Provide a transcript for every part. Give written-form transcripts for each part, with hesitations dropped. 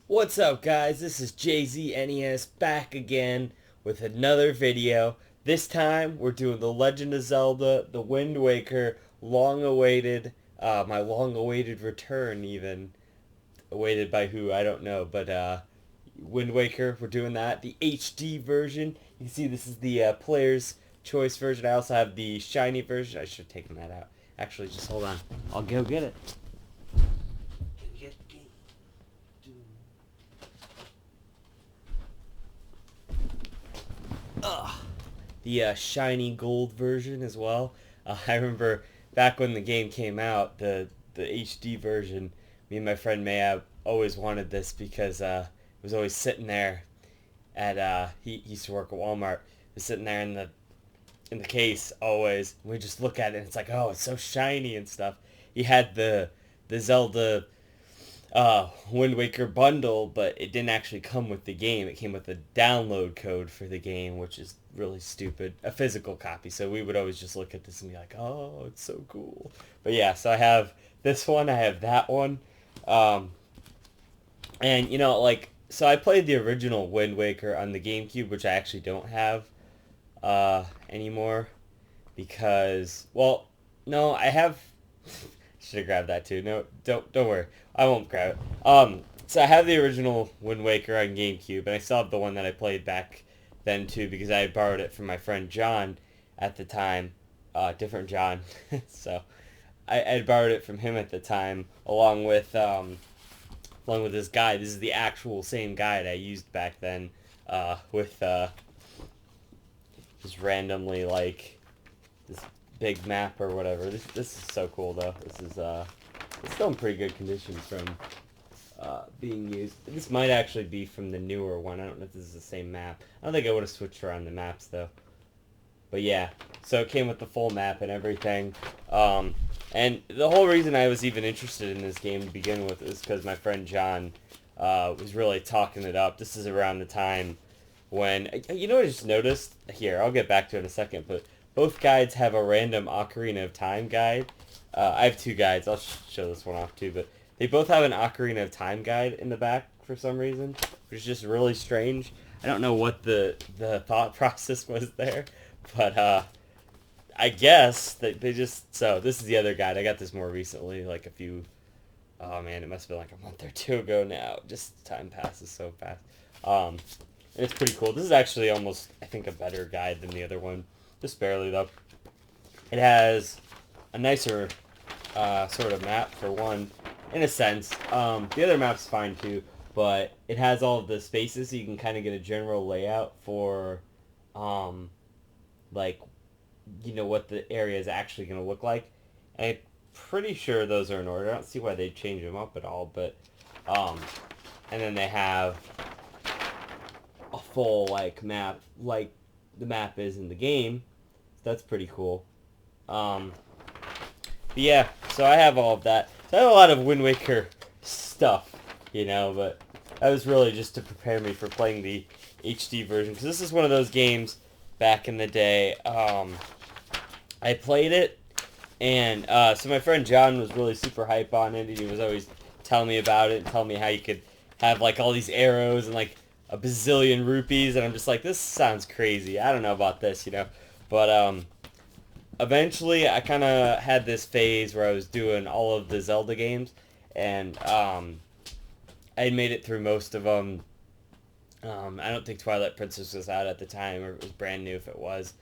What's up, guys? This is JZNES back again with another video. This time we're doing The Legend of Zelda, The Wind Waker, my long-awaited return even. Awaited by who, I don't know, but Wind Waker, we're doing that. The HD version. You can see this is the player's choice version. I also have the shiny version. I should have taken that out. Actually, just hold on. I'll go get it. The shiny gold version as well. I remember back when the game came out, the HD version. Me and my friend Mayab always wanted this because it was always sitting there at he used to work at Walmart. It was sitting there in the case always. We just look at it and it's like, oh, it's so shiny and stuff. He had the Zelda Wind Waker bundle, but it didn't actually come with the game. It came with a download code for the game, which is really stupid. A physical copy. So we would always just look at this and be like, "Oh, it's so cool." But yeah, so I have this one. I have that one, um, and so I played the original Wind Waker on the GameCube, which I actually don't have anymore because, well, no, I have. Should have grabbed that too. No, don't worry. I won't grab it. So I have the original Wind Waker on GameCube, and I still have the one that I played back then too because I had borrowed it from my friend John at the time. Different John. So I had borrowed it from him at the time, along with this guide. This is the actual same guide I used back then, with just randomly like this big map or whatever. This is so cool though. It's still in pretty good condition from being used. This might actually be from the newer one. I don't know if this is the same map. I don't think I would have switched around the maps though. But yeah, so it came with the full map and everything. And the whole reason I was even interested in this game to begin with is because my friend John was really talking it up. This is around the time when, you know what I just noticed? Here, I'll get back to it in a second, but both guides have a random Ocarina of Time guide. I have two guides. I'll show this one off too, but they both have an Ocarina of Time guide in the back for some reason, which is just really strange. I don't know what the thought process was there, but I guess that they just, so this is the other guide. I got this more recently, like oh man, it must have been like a month or two ago now. Just time passes so fast. And it's pretty cool. This is actually almost, I think, a better guide than the other one. Just barely, though. It has a nicer sort of map, for one, in a sense. The other map's fine, too, but it has all of the spaces, so you can kind of get a general layout for, like, what the area is actually going to look like. And I'm pretty sure those are in order. I don't see why they'd change them up at all, but, and then they have a full map like the map is in the game. So that's pretty cool. But yeah, so I have all of that. So I have a lot of Wind Waker stuff, but that was really just to prepare me for playing the HD version because this is one of those games back in the day. I played it, and so my friend John was really super hype on it, and he was always telling me about it and telling me how you could have all these arrows and a bazillion rupees, and I'm just like, this sounds crazy. I don't know about this, But eventually I kind of had this phase where I was doing all of the Zelda games, and I had made it through most of them. I don't think Twilight Princess was out at the time, or it was brand new if it was.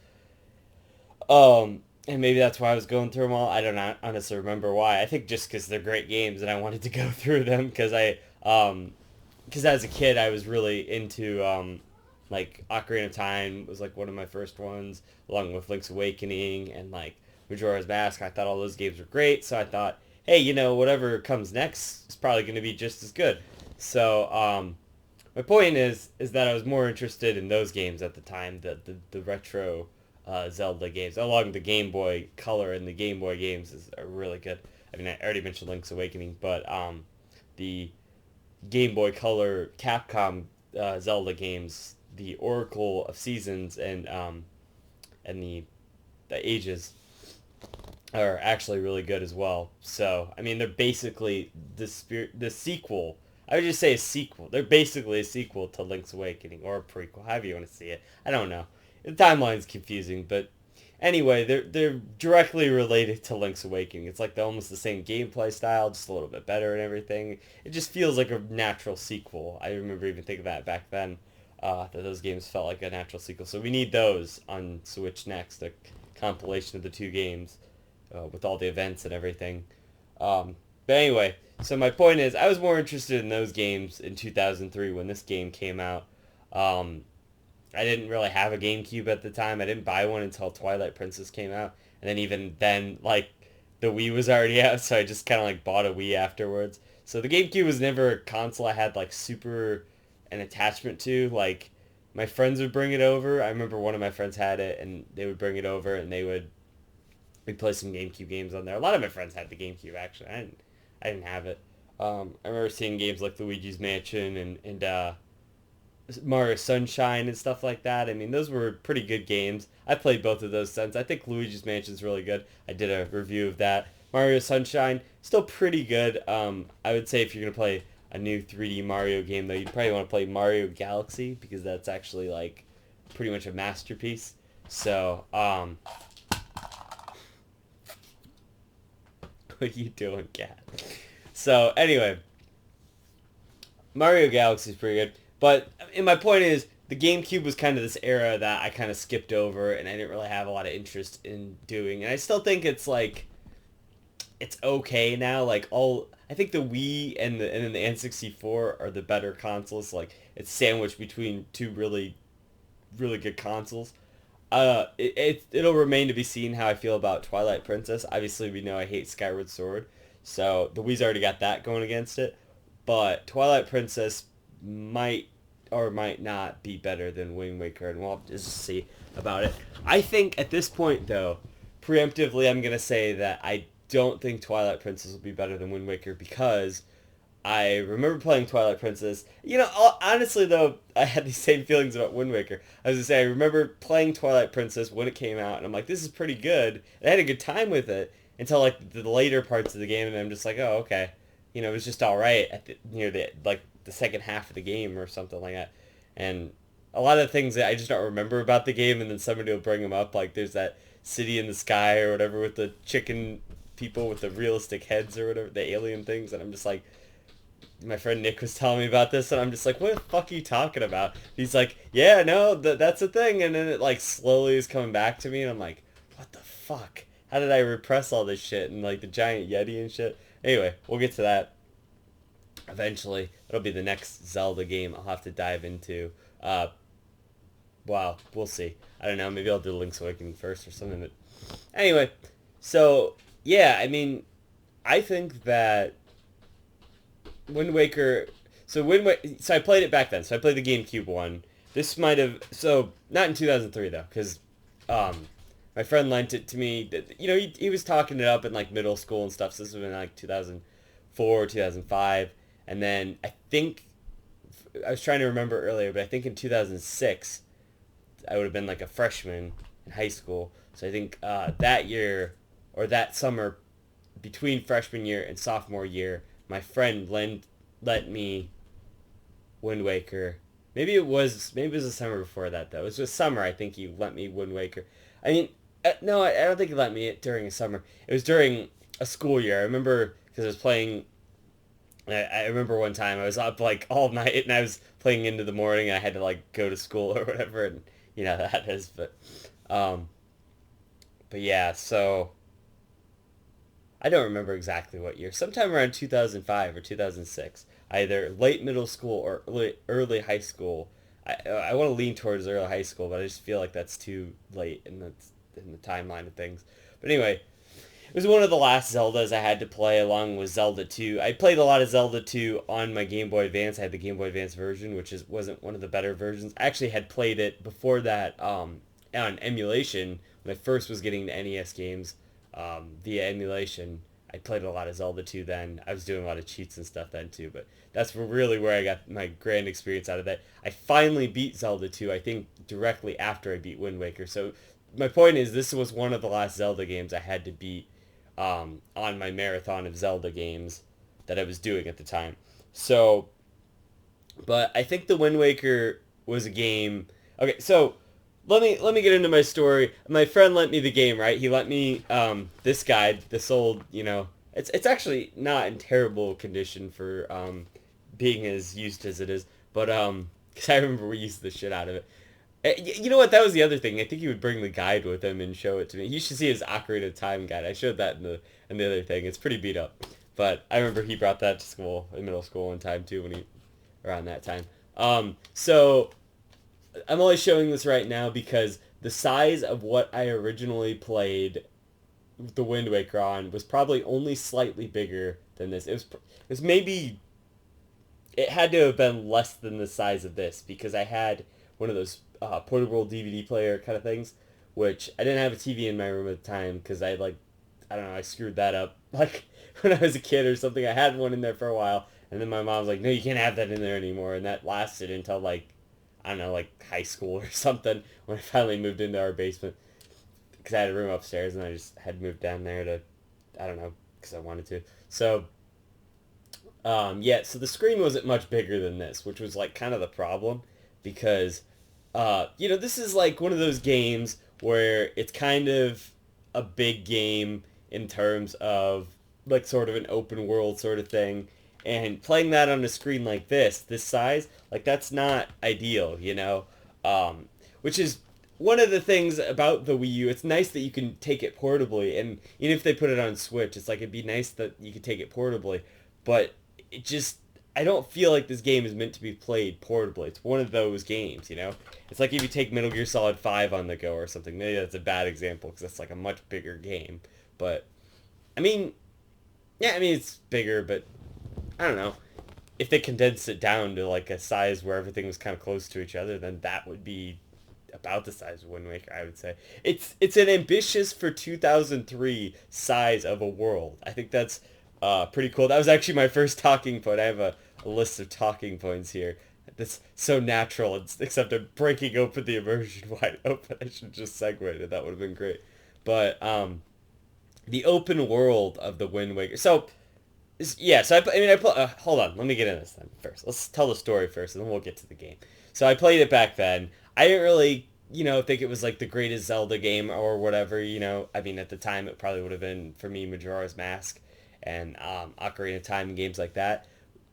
And maybe that's why I was going through them all. I don't honestly remember why. I think just because they're great games and I wanted to go through them because because as a kid I was really into Ocarina of Time was one of my first ones, along with Link's Awakening and Majora's Mask. I thought all those games were great, so I thought, hey, whatever comes next is probably going to be just as good. So my point is that I was more interested in those games at the time, the retro Zelda games, along the Game Boy Color and the Game Boy games are really good. I mean, I already mentioned Link's Awakening, but the Game Boy Color Capcom Zelda games, the Oracle of Seasons and the Ages are actually really good as well. So I mean, they're basically the sequel, I would just say a sequel. They're basically a sequel to Link's Awakening, or a prequel, however you want to see it. I don't know. The timeline's confusing, but anyway, they're directly related to Link's Awakening. It's like they're almost the same gameplay style, just a little bit better and everything. It just feels like a natural sequel. I remember even thinking that back then, that those games felt like a natural sequel. So we need those on Switch next, a compilation of the two games with all the events and everything. But anyway, so my point is, I was more interested in those games in 2003 when this game came out. Um, I didn't really have a GameCube at the time. I didn't buy one until Twilight Princess came out, and then even then, like the Wii was already out, so I just kind of like bought a Wii afterwards. So the GameCube was never a console I had like super an attachment to. Like my friends would bring it over. I remember one of my friends had it, and they would bring it over, and we'd play some GameCube games on there. A lot of my friends had the GameCube actually. I didn't have it. I remember seeing games like Luigi's Mansion and Mario Sunshine and stuff like that. I mean, those were pretty good games. I played both of those since. I think Luigi's Mansion is really good. I did a review of that. Mario Sunshine, still pretty good. I would say if you're going to play a new 3D Mario game, though, you'd probably want to play Mario Galaxy because that's actually, like, pretty much a masterpiece. So, what are you doing, cat? So, anyway, Mario Galaxy is pretty good. But and my point is, the GameCube was kind of this era that I kind of skipped over, and I didn't really have a lot of interest in doing. And I still think it's like, it's okay now. Like I think the Wii and then the N64 are the better consoles. Like it's sandwiched between two really, really good consoles. It'll remain to be seen how I feel about Twilight Princess. Obviously, we know I hate Skyward Sword, so the Wii's already got that going against it. But Twilight Princess might or might not be better than Wind Waker, and we'll have to just see about it. I think at this point, though, preemptively, I'm gonna say that I don't think Twilight Princess will be better than Wind Waker because I remember playing Twilight Princess. You know, honestly though, I had these same feelings about Wind Waker. I was gonna say I remember playing Twilight Princess when it came out, and I'm like, this is pretty good. And I had a good time with it until like the later parts of the game, and I'm just like, oh okay, you know, it was just all right at near the like the second half of the game or something like that. And a lot of things that I just don't remember about the game, and then somebody will bring them up. Like there's that city in the sky or whatever with the chicken people with the realistic heads or whatever, the alien things, and I'm just like, my friend Nick was telling me about this, and I'm just like, what the fuck are you talking about? He's like, yeah, no, that's a thing, and then it like slowly is coming back to me, and I'm like, what the fuck? How did I repress all this shit and like the giant Yeti and shit? Anyway, we'll get to that eventually. It'll be the next Zelda game I'll have to dive into. Wow, we'll see. I don't know, maybe I'll do Link's Awakening first or something, but anyway, so yeah, I mean, I think that Wind Waker. So I played it back then. So I played the GameCube one. This might have not in 2003 though, because my friend lent it to me. You know, he was talking it up in like middle school and stuff. So this was in like 2004, 2005, and then I think I was trying to remember earlier, but I think in 2006 I would have been like a freshman in high school. So I think that year or that summer between freshman year and sophomore year, my friend let me Wind Waker. Maybe it was the summer before that though. It was just summer. I think he lent me Wind Waker. I mean, no, I don't think he let me it during a summer. It was during a school year. I remember because I was playing. I remember one time I was up like all night and I was playing into the morning and I had to like go to school or whatever, and you know that is. Um, but yeah, so I don't remember exactly what year. Sometime around 2005 or 2006. Either late middle school or early high school. I want to lean towards early high school, but I just feel like that's too late in the timeline of things. But anyway, it was one of the last Zeldas I had to play along with Zelda 2. I played a lot of Zelda 2 on my Game Boy Advance. I had the Game Boy Advance version, which wasn't one of the better versions. I actually had played it before that on emulation when I first was getting the NES games via emulation. I played a lot of Zelda 2 then. I was doing a lot of cheats and stuff then too, but that's really where I got my grand experience out of that. I finally beat Zelda 2, I think directly after I beat Wind Waker. So my point is, this was one of the last Zelda games I had to beat on my marathon of Zelda games that I was doing at the time. So But I think the Wind Waker was a game. Okay, so let me get into my story. My friend lent me the game, right? He lent me this guide, this old, it's actually not in terrible condition for being as used as it is, but because I remember we used the shit out of it. You know what? That was the other thing. I think he would bring the guide with him and show it to me. You should see his Ocarina of Time guide. I showed that in the other thing. It's pretty beat up, but I remember he brought that to school in middle school one time too when he around that time. So I'm only showing this right now because the size of what I originally played the Wind Waker on was probably only slightly bigger than this. It was maybe it had to have been less than the size of this because I had one of those portable DVD player kind of things, which I didn't have a TV in my room at the time because I don't know, I screwed that up like when I was a kid or something. I had one in there for a while, and then my mom was like, "No, you can't have that in there anymore," and that lasted until like I don't know, like high school or something when I finally moved into our basement because I had a room upstairs and I just had moved down there to I don't know because I wanted to. So yeah, so the screen wasn't much bigger than this, which was like kind of the problem because, this is like one of those games where it's kind of a big game in terms of like sort of an open world sort of thing. And playing that on a screen like this size, like that's not ideal, which is one of the things about the Wii U. It's nice that you can take it portably, and even if they put it on Switch, it's like it'd be nice that you could take it portably, but it just I don't feel like this game is meant to be played portably. It's one of those games. It's like if you take Metal Gear Solid 5 on the go or something. Maybe that's a bad example because that's like a much bigger game. But I mean, yeah, I mean it's bigger, but I don't know. If they condensed it down to like a size where everything was kind of close to each other, then that would be about the size of Wind Waker, I would say. It's an ambitious for 2003 size of a world. I think that's pretty cool. That was actually my first talking point. I have a list of talking points here. That's so natural, except I'm breaking open the immersion wide open. I should just segue it. That would have been great. But the open world of the Wind Waker. So yeah, so hold on, let me get into this then first. Let's tell the story first, and then we'll get to the game. So I played it back then. I didn't really, think it was like the greatest Zelda game or whatever. I mean, at the time, it probably would have been for me Majora's Mask and Ocarina of Time and games like that,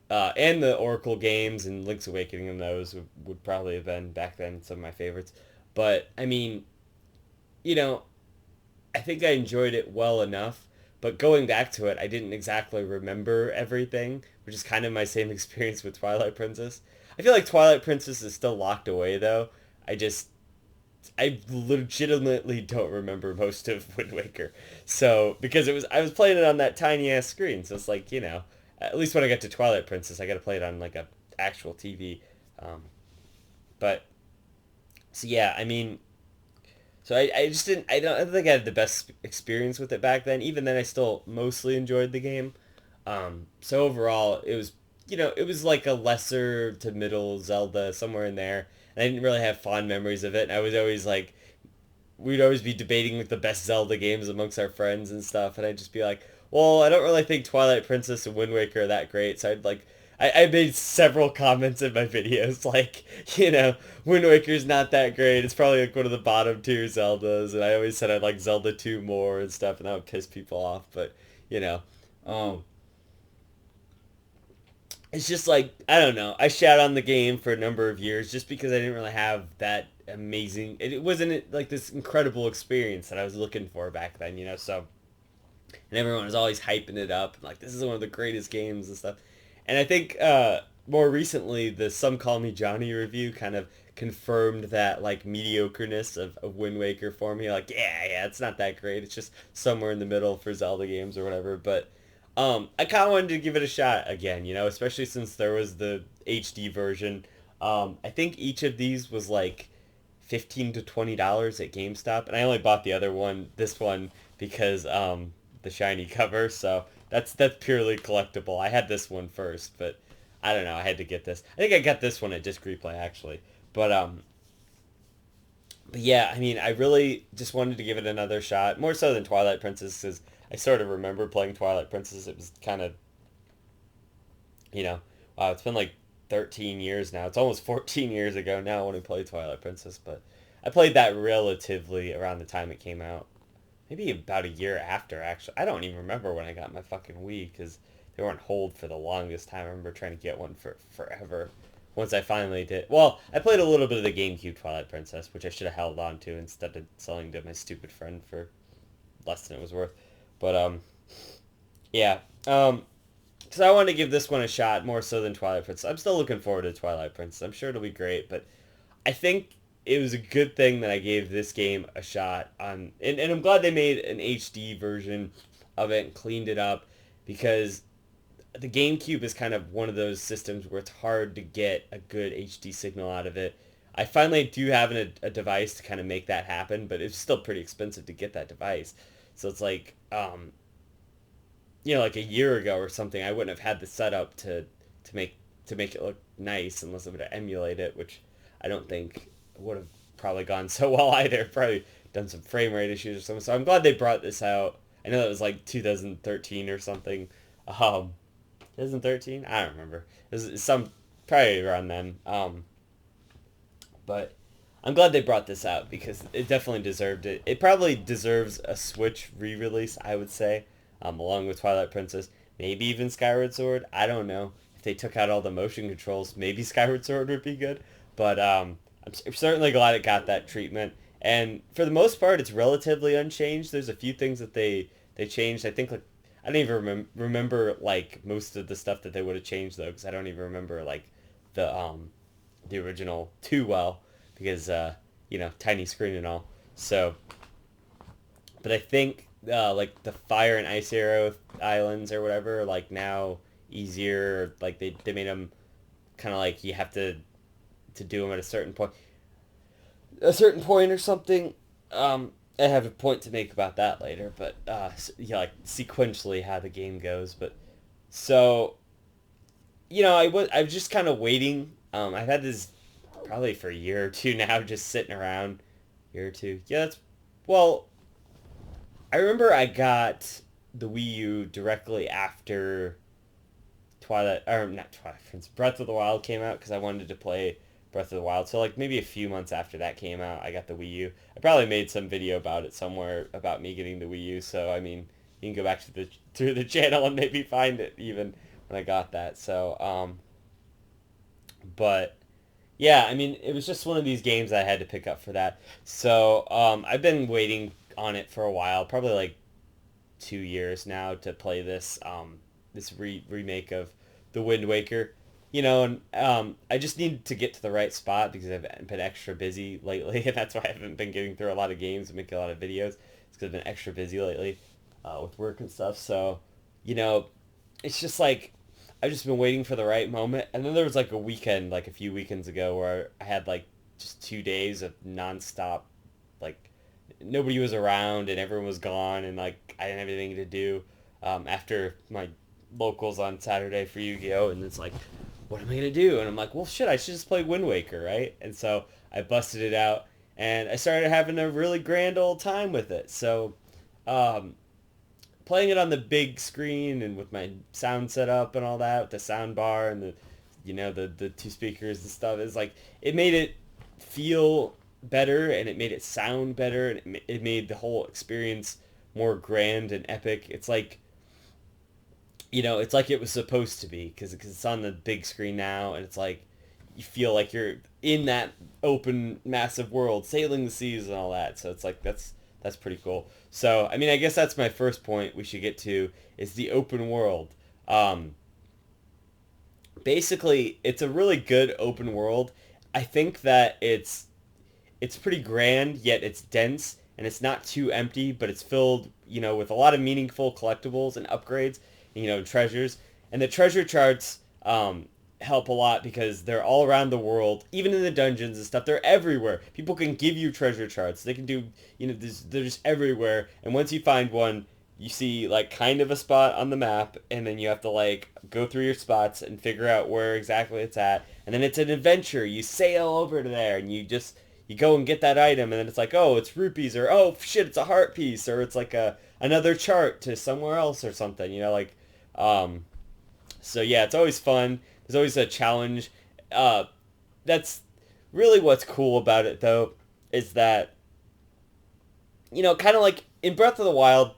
and the Oracle games and Link's Awakening and those would probably have been back then some of my favorites. But I mean, you know, I think I enjoyed it well enough, but going back to it, I didn't exactly remember everything, which is kind of my same experience with Twilight Princess. I feel like Twilight Princess is still locked away though. I legitimately don't remember most of Wind Waker. So, because I was playing it on that tiny ass screen, so it's like, at least when I get to Twilight Princess, I got to play it on like a actual TV. Um, but so yeah, I mean, so I just didn't. I don't think I had the best experience with it back then. Even then, I still mostly enjoyed the game. So overall, it was like a lesser to middle Zelda somewhere in there. And I didn't really have fond memories of it. And I was always like, we'd always be debating like the best Zelda games amongst our friends and stuff. And I'd just be like, well, I don't really think Twilight Princess and Wind Waker are that great. So I'd like, I made several comments in my videos like, Wind Waker's not that great. It's probably like one of the bottom tier Zeldas. And I always said I'd like Zelda 2 more and stuff. And that would piss people off. But, um, it's just like, I don't know. I shat on the game for a number of years just because I didn't really have that amazing. It wasn't like this incredible experience that I was looking for back then. So, and everyone was always hyping it up, like this is one of the greatest games and stuff. And I think more recently, the Some Call Me Johnny review kind of confirmed that like mediocreness of Wind Waker for me. Like, yeah, it's not that great. It's just somewhere in the middle for Zelda games or whatever. But I kind of wanted to give it a shot again, especially since there was the HD version. I think each of these was like $15 to $20 at GameStop, and I only bought the other one, this one, because the shiny cover. So that's purely collectible. I had this one first, but I don't know. I had to get this. I think I got this one at Disc Replay actually, but yeah, I mean, I really just wanted to give it another shot, more so than Twilight Princess, because I sort of remember playing Twilight Princess. It was kind of, wow, it's been like 13 years now. It's almost 14 years ago now when I played Twilight Princess, but I played that relatively around the time it came out. Maybe about a year after, actually. I don't even remember when I got my fucking Wii, because they weren't hold for the longest time. I remember trying to get one for forever. Once I finally did. Well, I played a little bit of the GameCube Twilight Princess, which I should have held on to instead of selling to my stupid friend for less than it was worth. But, yeah. Because I wanted to give this one a shot more so than Twilight Princess. I'm still looking forward to Twilight Princess. I'm sure it'll be great, but I think it was a good thing that I gave this game a shot. And I'm glad they made an HD version of it and cleaned it up, because the GameCube is kind of one of those systems where it's hard to get a good HD signal out of it. I finally do have a device to kind of make that happen, but it's still pretty expensive to get that device. So it's like, like a year ago or something, I wouldn't have had the setup to make it look nice unless I would have emulated it, which I don't think would have probably gone so well either. Probably done some frame rate issues or something. So I'm glad they brought this out. I know that was like 2013 or something. 2013? I don't remember. It was some probably around then. But I'm glad they brought this out because it definitely deserved it. It probably deserves a Switch re-release, I would say, along with Twilight Princess. Maybe even Skyward Sword. I don't know. If they took out all the motion controls, maybe Skyward Sword would be good. But I'm certainly glad it got that treatment. And for the most part, it's relatively unchanged. There's a few things that they changed. I think like I don't even remember like most of the stuff that they would have changed though, because I don't even remember like the original too well, because tiny screen and all. So, but I think like the fire and ice arrow islands or whatever, like now easier. Like they made them kind of like you have to do them at a certain point or something. I have a point to make about that later, but like sequentially how the game goes. But so I was just kind of waiting. I've had this probably for a year or two now, just sitting around. Year or two, yeah. Well, I remember I got the Wii U directly after not Twilight Princess, Breath of the Wild came out, because I wanted to play Breath of the Wild. So like maybe a few months after that came out, I got the Wii U. I probably made some video about it somewhere about me getting the Wii U. So I mean, you can go back to the channel and maybe find it even when I got that. So but yeah, I mean, it was just one of these games I had to pick up for that. So I've been waiting on it for a while, probably like 2 years now, to play this remake of The Wind Waker. And I just need to get to the right spot because I've been extra busy lately, and that's why I haven't been getting through a lot of games and making a lot of videos. It's because I've been extra busy lately with work and stuff. So, it's just like I've just been waiting for the right moment. And then there was like a weekend, like a few weekends ago, where I had like just 2 days of nonstop, like nobody was around and everyone was gone, and like I didn't have anything to do after my locals on Saturday for Yu-Gi-Oh! And it's like, what am I gonna do? And I'm like, well, shit, I should just play Wind Waker, right? And so I busted it out, and I started having a really grand old time with it. So, playing it on the big screen and with my sound set up and all that, with the sound bar and the two speakers and stuff, is like it made it feel better, and it made it sound better, and it made the whole experience more grand and epic. It's like it's like it was supposed to be, because it's on the big screen now, and it's like you feel like you're in that open, massive world, sailing the seas and all that. So it's like that's pretty cool. So I mean, I guess that's my first point we should get to, is the open world. Basically, it's a really good open world. I think that it's pretty grand, yet it's dense, and it's not too empty, but it's filled, with a lot of meaningful collectibles and upgrades, treasures. And the treasure charts help a lot because they're all around the world, even in the dungeons and stuff. They're everywhere. People can give you treasure charts. They can do, they're just everywhere. And once you find one, you see like kind of a spot on the map, and then you have to like go through your spots and figure out where exactly it's at. And then it's an adventure. You sail over to there, and you go and get that item, and then it's like, oh, it's rupees, or oh shit, it's a heart piece, or it's like another chart to somewhere else or something, so yeah, it's always fun. There's always a challenge. Uh, that's really what's cool about it, though, is that, kind of like in Breath of the Wild,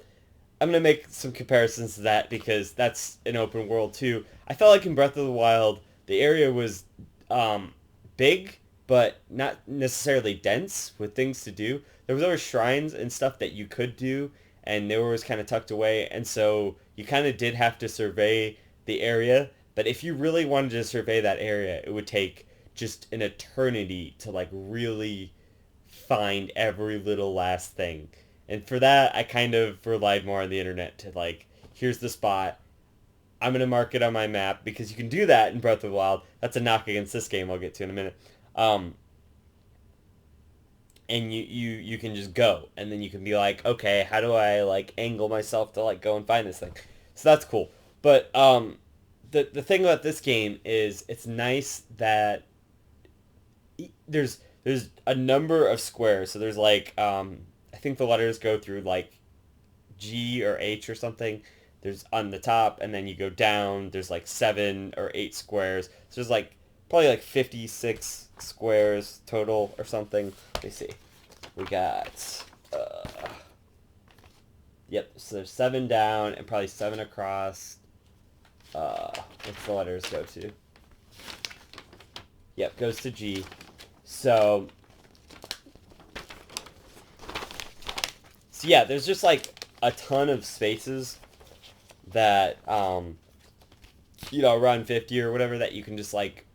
I'm gonna make some comparisons to that because that's an open world too. I felt like in Breath of the Wild, the area was um, big, but not necessarily dense with things to do. There was always shrines and stuff that you could do, and they were always kind of tucked away, and so you kind of did have to survey the area. But if you really wanted to survey that area, it would take just an eternity to like really find every little last thing. And for that, I kind of relied more on the internet to like, here's the spot. I'm gonna mark it on my map because you can do that in Breath of the Wild. That's a knock against this game. I'll get to in a minute. Um, and you can just go, and then you can be like, okay, how do I like angle myself to like go and find this thing? So that's cool. But the thing about this game is it's nice that there's a number of squares. So there's like I think the letters go through like G or H or something. There's on the top, and then you go down. There's like 7 or 8 squares. So there's like probably like 56 squares total or something. Let me see. We got yep. So there's 7 down and probably 7 across. What's the letters go to? Yep, goes to G. So yeah, there's just like a ton of spaces that around 50 or whatever that you can just like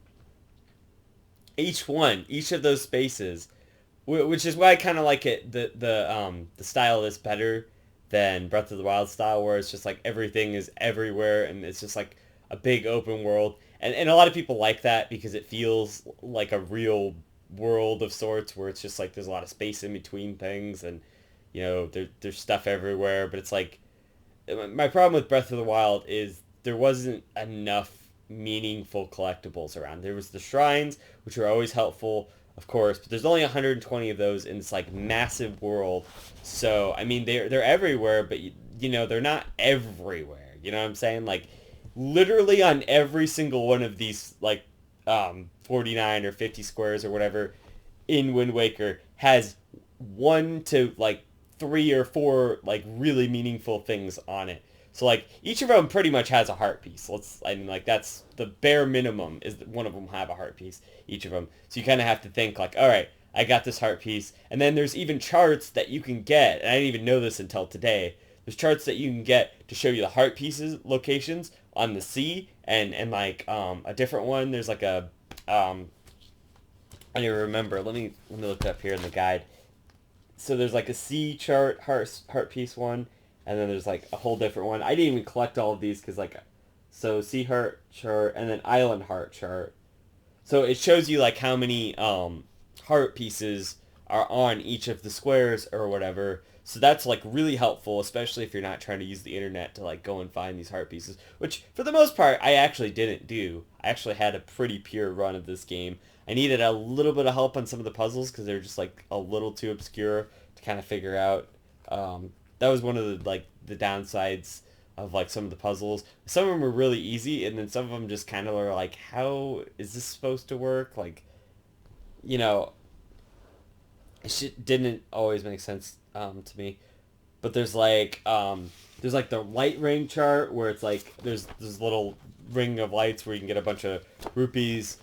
each of those spaces, which is why I kind of like it the style of this better than Breath of the Wild style, where it's just like everything is everywhere and it's just like a big open world. And a lot of people like that because it feels like a real world of sorts where it's just like there's a lot of space in between things, and there's stuff everywhere. But it's like my problem with Breath of the Wild is there wasn't enough meaningful collectibles around. There was the shrines, which are always helpful, of course, but there's only 120 of those in this like massive world. So I mean, they're everywhere, but they're not everywhere. You know what I'm saying? Like literally on every single one of these like 49 or 50 squares or whatever in Wind Waker has 1 to like 3 or 4 like really meaningful things on it. So like each of them pretty much has a heart piece. Like that's the bare minimum is that one of them have a heart piece, each of them. So you kind of have to think like, all right, I got this heart piece. And then there's even charts that you can get. And I didn't even know this until today. There's charts that you can get to show you the heart pieces locations on the sea, and like a different one. There's like a I don't even remember. Let me look it up here in the guide. So there's like a sea chart, heart piece one, and then there's like a whole different one. I didn't even collect all of these because so sea heart chart and then island heart chart. So it shows you like how many heart pieces are on each of the squares or whatever. So that's like really helpful, especially if you're not trying to use the internet to like go and find these heart pieces, which for the most part I actually didn't do. I actually had a pretty pure run of this game. I needed a little bit of help on some of the puzzles because they're just like a little too obscure to kind of figure out. That was one of the downsides of like some of the puzzles. Some of them were really easy, and then some of them just kind of are like, how is this supposed to work? Like, you know, it didn't always make sense to me. But there's like the light ring chart where it's like there's this little ring of lights where you can get a bunch of rupees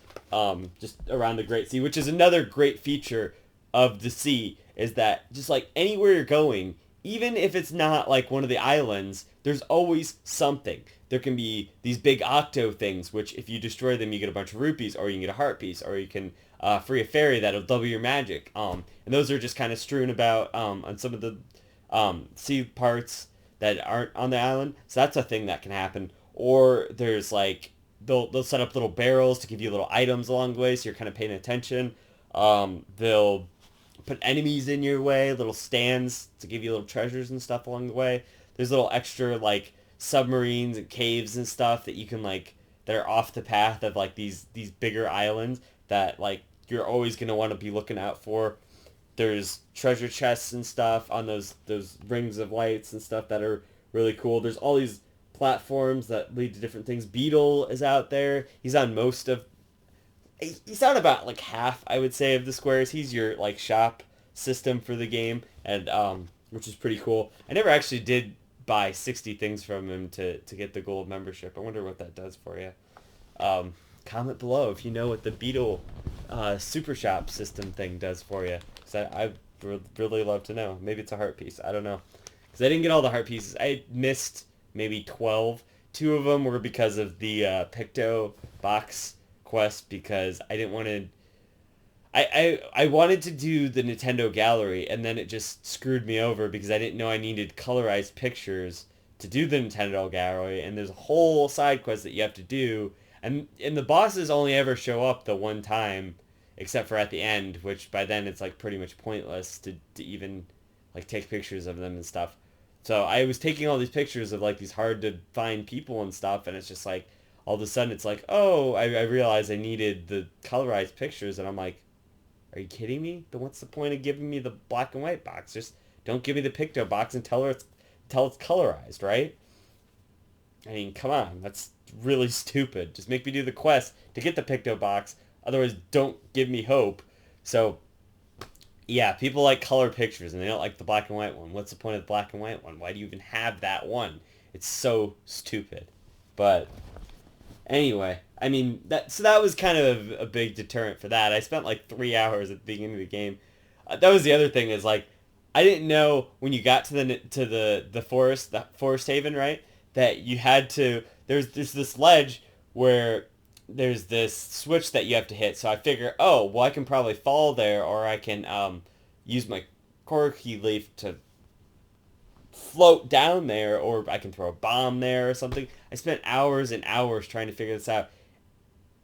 just around the Great Sea, which is another great feature of the sea, is that just like anywhere you're going, even if it's not like one of the islands, there's always something. There can be these big octo things, which if you destroy them, you get a bunch of rupees, or you can get a heart piece, or you can free a fairy that'll double your magic. And those are just kind of strewn about on some of the sea parts that aren't on the island. So that's a thing that can happen. Or there's like they'll set up little barrels to give you little items along the way, so you're kind of paying attention. They'll put enemies in your way, little stands to give you little treasures and stuff along the way. There's little extra like submarines and caves and stuff that you can like that are off the path of like these bigger islands that like you're always gonna want to be looking out for. There's treasure chests and stuff on those rings of lights and stuff that are really cool. There's all these platforms that lead to different things. Beetle is out there. He's on most of. He's on about like half, I would say, of the squares. He's your like shop system for the game, and which is pretty cool. I never actually did buy 60 things from him to get the gold membership. I wonder what that does for you. Comment below if you know what the Beetle super shop system thing does for you. Because I would really love to know. Maybe it's a heart piece. I don't know. Because I didn't get all the heart pieces. I missed maybe 12. 2 of them were because of the Picto box quest, because I didn't want to... I wanted to do the Nintendo Gallery, and then it just screwed me over because I didn't know I needed colorized pictures to do the Nintendo Gallery, and there's a whole side quest that you have to do, and the bosses only ever show up the one time, except for at the end, which by then it's like pretty much pointless to even like take pictures of them and stuff. So I was taking all these pictures of like these hard to find people and stuff, and it's just like all of a sudden it's like, oh, I realized I needed the colorized pictures, and I'm like, are you kidding me? Then what's the point of giving me the black and white box? Just don't give me the Picto box and tell it's colorized, right? I mean, come on, that's really stupid. Just make me do the quest to get the Picto box. Otherwise, don't give me hope. So, yeah, people like color pictures and they don't like the black and white one. What's the point of the black and white one? Why do you even have that one? It's so stupid. But anyway, I mean, that was kind of a big deterrent for that. I spent like 3 hours at the beginning of the game. That was the other thing, is like, I didn't know when you got to the forest haven, right? That you had to, there's this ledge where there's this switch that you have to hit. So I figure, oh, well, I can probably fall there, or I can use my corky leaf to float down there, or I can throw a bomb there or something. I spent hours and hours trying to figure this out.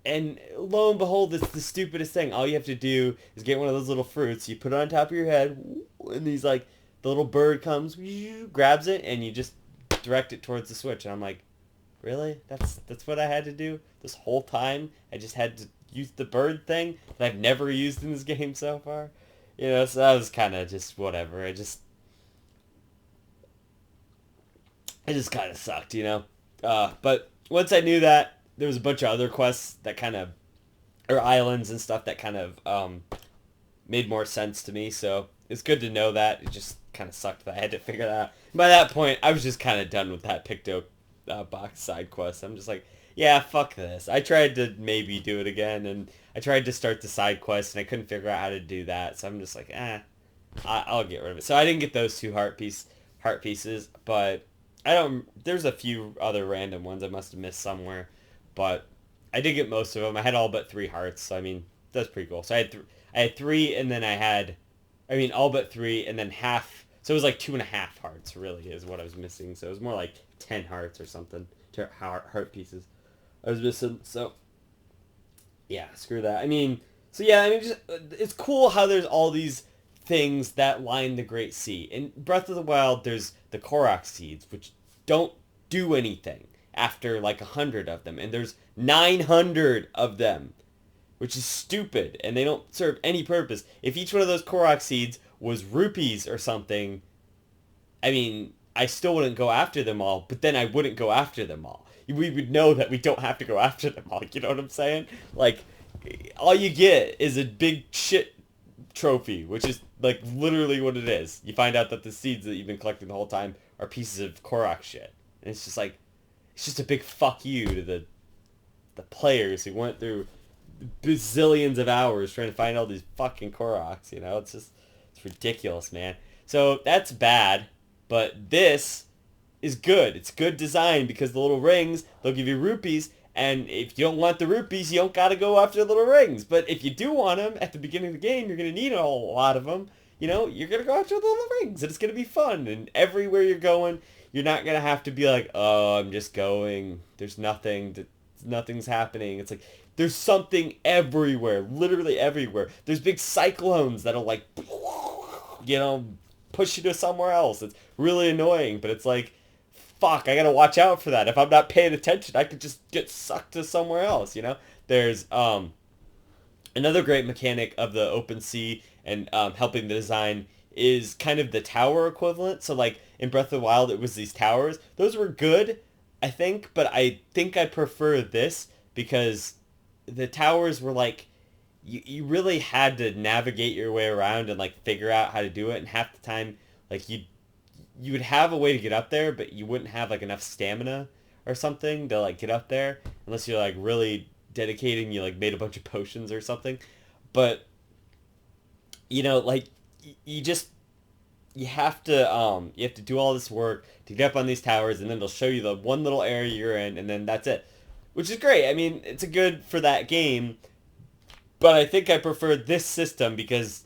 And lo and behold, it's the stupidest thing. All you have to do is get one of those little fruits. You put it on top of your head, and these like the little bird comes, grabs it, and you just direct it towards the switch. And I'm like, really? That's what I had to do this whole time? I just had to use the bird thing that I've never used in this game so far. You know, so that was kind of just whatever. It just kind of sucked, you know. But once I knew that, there was a bunch of other quests that kind of, or islands and stuff that kind of made more sense to me. So it's good to know that. It just kind of sucked that I had to figure that out. By that point, I was just kind of done with that Picto box side quest. I'm just like, yeah, fuck this. I tried to maybe do it again, and I tried to start the side quest, and I couldn't figure out how to do that. So I'm just like, I'll get rid of it. So I didn't get those 2 heart pieces, but there's a few other random ones I must have missed somewhere, but I did get most of them. I had all but 3 hearts, so I mean, that's pretty cool. So I had 3, and then all but 3, and then half, so it was like 2.5 hearts, really, is what I was missing. So it was more like 10 hearts or something, heart pieces I was missing. So yeah, screw that. I mean, so yeah, I mean, just, it's cool how there's all these things that line the Great Sea. In Breath of the Wild, there's the Korok seeds, which don't do anything after like 100 of them, and there's 900 of them, which is stupid, and they don't serve any purpose. If each one of those Korok seeds was rupees or something, I mean, I still wouldn't go after them all, but then I wouldn't go after them all. We would know that we don't have to go after them all, you know what I'm saying? Like, all you get is a big shit trophy, which is like literally what it is. You find out that the seeds that you've been collecting the whole time are pieces of Korok shit. And it's just like, it's just a big fuck you to the players who went through bazillions of hours trying to find all these fucking Koroks, you know? It's ridiculous, man. So that's bad, but this is good. It's good design because the little rings, they'll give you rupees, and if you don't want the rupees, you don't gotta go after the little rings. But if you do want them, at the beginning of the game, you're gonna need a whole lot of them. You know, you're gonna go after the little rings, and it's gonna be fun. And everywhere you're going, you're not gonna have to be like, oh, I'm just going. There's nothing's happening. It's like, there's something everywhere, literally everywhere. There's big cyclones that'll like, you know, push you to somewhere else. It's really annoying, but it's like, fuck, I gotta watch out for that. If I'm not paying attention, I could just get sucked to somewhere else, you know? There's another great mechanic of the open sea and helping the design is kind of the tower equivalent. So like in Breath of the Wild, it was these towers. Those were good I think, but I think I prefer this because the towers were like you really had to navigate your way around and like figure out how to do it, and half the time like you would have a way to get up there, but you wouldn't have like enough stamina or something to like get up there unless you're like really dedicating, you like made a bunch of potions or something. But like you just you have to do all this work to get up on these towers, and then they'll show you the one little area you're in, and then that's it, which is great. I mean, it's a good for that game, but I think I prefer this system because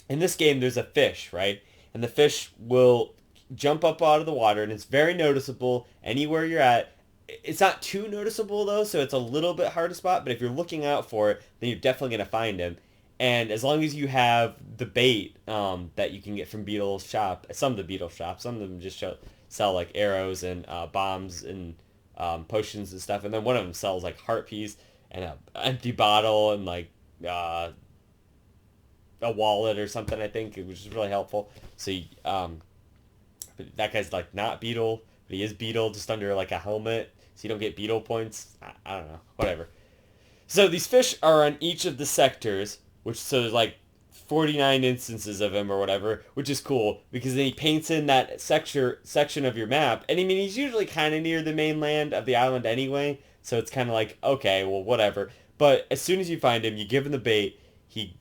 in this game there's a fish, right? And the fish will jump up out of the water, and it's very noticeable anywhere you're at. It's not too noticeable though, so it's a little bit hard to spot, but if you're looking out for it, then you're definitely going to find him. And as long as you have the bait that you can get from Beetle's shop, some of the Beetle shops, some of them just sell like arrows and bombs and potions and stuff, and then one of them sells like heart piece and an empty bottle and like a wallet or something, I think, which is really helpful. So but that guy's like not Beetle, but he is Beetle just under like a helmet, so you don't get Beetle points. I don't know, whatever. So these fish are on each of the sectors, which so there's like 49 instances of him or whatever, which is cool because then he paints in that section of your map, and I mean he's usually kind of near the mainland of the island anyway, so it's kind of like okay, well whatever. But as soon as you find him, you give him the bait. He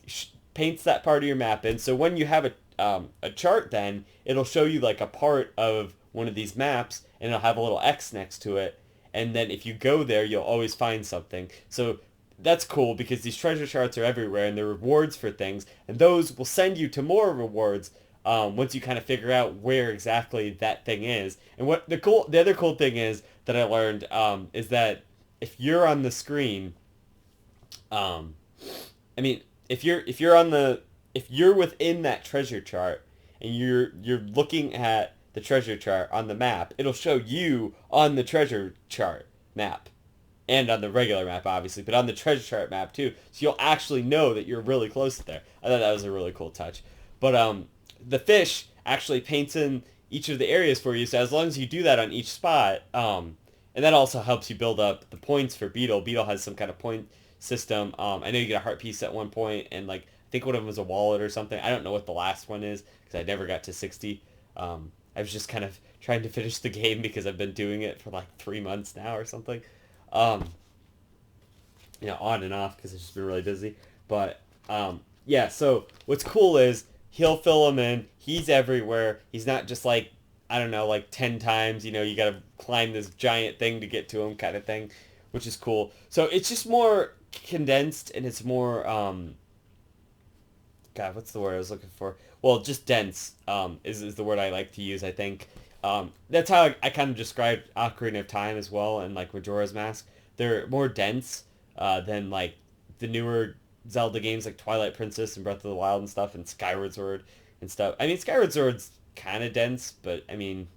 paints that part of your map in. So when you have a chart, then it'll show you like a part of one of these maps, and it'll have a little X next to it. And then if you go there, you'll always find something. So that's cool because these treasure charts are everywhere, and they're rewards for things, and those will send you to more rewards once you kind of figure out where exactly that thing is. And what the other cool thing is that I learned is that if you're on the screen, I mean, if you're within that treasure chart and you're looking at the treasure chart on the map, it'll show you on the treasure chart map and on the regular map, obviously, but on the treasure chart map too. So you'll actually know that you're really close there. I thought that was a really cool touch. But the fish actually paints in each of the areas for you. So as long as you do that on each spot, and that also helps you build up the points for Beetle. Beetle has some kind of point system. I know you get a heart piece at one point, and like I think one of them was a wallet or something. I don't know what the last one is because I never got to 60. I was just kind of trying to finish the game because I've been doing it for like 3 months now or something. Um, on and off because I've just been really busy. But yeah, so what's cool is he'll fill them in. He's everywhere. He's not just like, I don't know, like 10 times, you got to climb this giant thing to get to him kind of thing, which is cool. So it's just more condensed, and it's more, God, what's the word I was looking for? Well, just dense is the word I like to use, I think. That's how I kind of described Ocarina of Time as well, and like Majora's Mask. They're more dense than like the newer Zelda games like Twilight Princess and Breath of the Wild and stuff, and Skyward Sword and stuff. I mean, Skyward Sword's kind of dense, but I mean,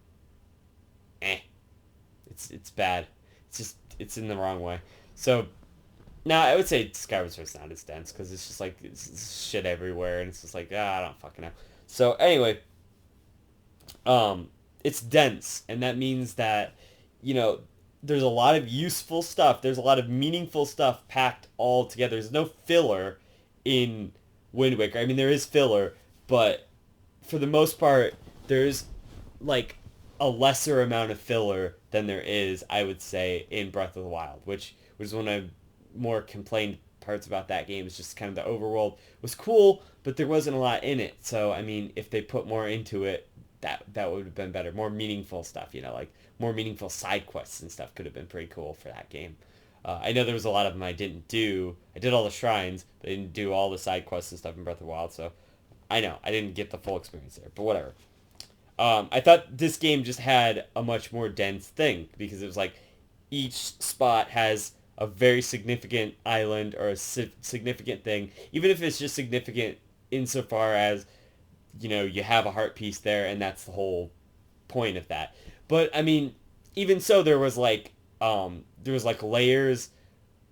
it's bad. It's in the wrong way. So now I would say Skyward Sword's not as dense because it's just like it's shit everywhere, and it's just like I don't fucking know. So anyway, it's dense, and that means that there's a lot of useful stuff. There's a lot of meaningful stuff packed all together. There's no filler in Wind Waker. I mean, there is filler, but for the most part, there's like a lesser amount of filler than there is, I would say, in Breath of the Wild, which was one of the more complained parts about that game. Is just kind of the overworld was cool, but there wasn't a lot in it. So, I mean, if they put more into it, that would have been better. More meaningful stuff, like more meaningful side quests and stuff could have been pretty cool for that game. I know there was a lot of them I didn't do. I did all the shrines, but I didn't do all the side quests and stuff in Breath of the Wild, so I know I didn't get the full experience there, but whatever. I thought this game just had a much more dense thing because it was like each spot has a very significant island or a significant thing, even if it's just significant insofar as you have a heart piece there, and that's the whole point of that. But I mean, even so, there was like layers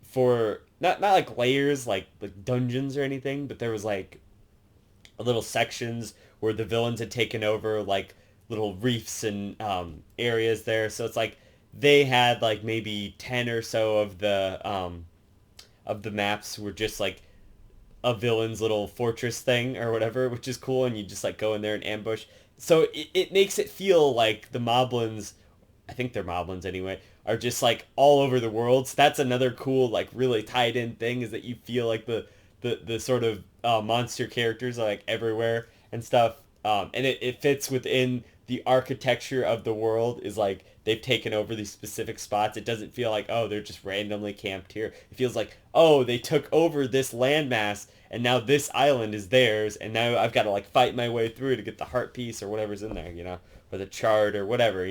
for not like layers like dungeons or anything, but there was like little sections where the villains had taken over like little reefs and areas there. So it's like they had like maybe 10 or so of the maps were just like a villain's little fortress thing or whatever, which is cool, and you just like go in there and ambush. So it makes it feel like the moblins, I think they're moblins anyway, are just like all over the world. So that's another cool, like really tied in thing, is that you feel like the sort of monster characters are like everywhere and stuff. And it fits within the architecture of the world, is like they've taken over these specific spots. It doesn't feel like, oh, they're just randomly camped here. It feels like, oh, they took over this landmass and now this island is theirs, and now I've got to like fight my way through to get the heart piece or whatever's in there, or the chart or whatever,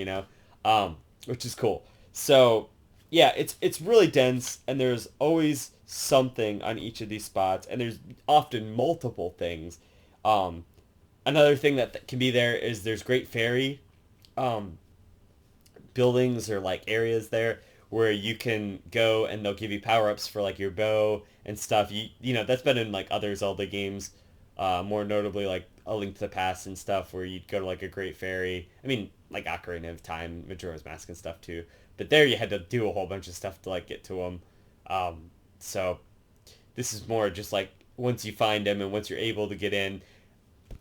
which is cool. So yeah, it's really dense, and there's always something on each of these spots, and there's often multiple things. Um, Another thing that can be there is there's great fairy um, buildings or like areas there where you can go and they'll give you power ups for like your bow and stuff. You know that's been in like other Zelda games, more notably like A Link to the Past and stuff, where you'd go to like a great fairy. I mean, like Ocarina of Time, Majora's Mask and stuff too. But there you had to do a whole bunch of stuff to like get to them. So this is more just like once you find them and once you're able to get in,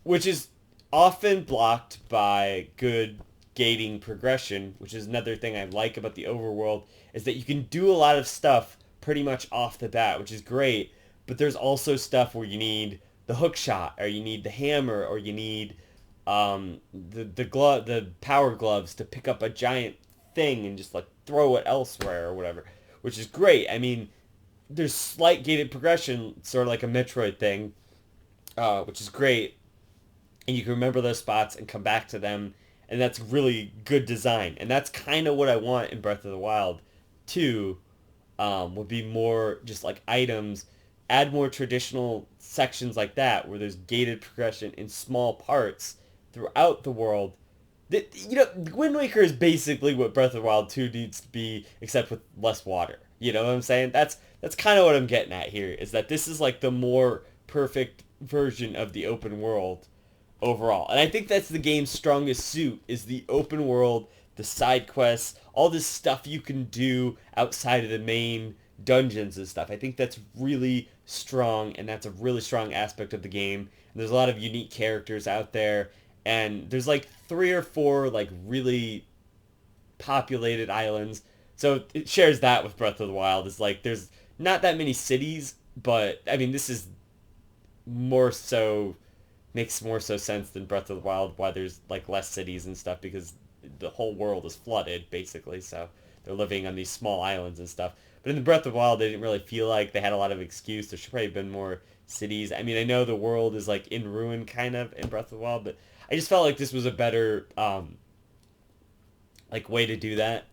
which is often blocked by good gating progression, which is another thing I like about the overworld, is that you can do a lot of stuff pretty much off the bat, which is great, but there's also stuff where you need the hook shot, or you need the hammer, or you need the power gloves to pick up a giant thing and just like throw it elsewhere or whatever, which is great. I mean, there's slight gated progression, sort of like a Metroid thing, which is great, and you can remember those spots and come back to them, and that's really good design. And that's kind of what I want in Breath of the Wild too. Would be more just like items, add more traditional sections like that where there's gated progression in small parts throughout the world. Wind Waker is basically what Breath of the Wild 2 needs to be, except with less water. You know what I'm saying? That's kind of what I'm getting at here, is that this is like the more perfect version of the open world overall. And I think that's the game's strongest suit, is the open world, the side quests, all this stuff you can do outside of the main dungeons and stuff. I think that's really strong, and that's a really strong aspect of the game. And there's a lot of unique characters out there, and there's like 3 or 4 like really populated islands. So it shares that with Breath of the Wild. Is like there's not that many cities, but I mean this is more so makes more so sense than Breath of the Wild, why there's like less cities and stuff, because the whole world is flooded basically, so they're living on these small islands and stuff. But in the Breath of the Wild, they didn't really feel like they had a lot of excuse. There should probably have been more cities. I mean, I know the world is like in ruin kind of in Breath of the Wild, but I just felt like this was a better like way to do that.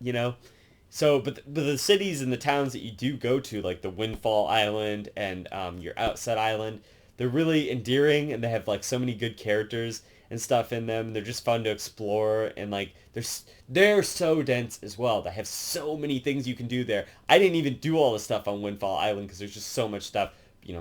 So, but the cities and the towns that you do go to, like the Windfall Island and your Outset Island, they're really endearing, and they have like so many good characters and stuff in them. They're just fun to explore, and like they're so dense as well. They have so many things you can do there. I didn't even do all the stuff on Windfall Island because there's just so much stuff.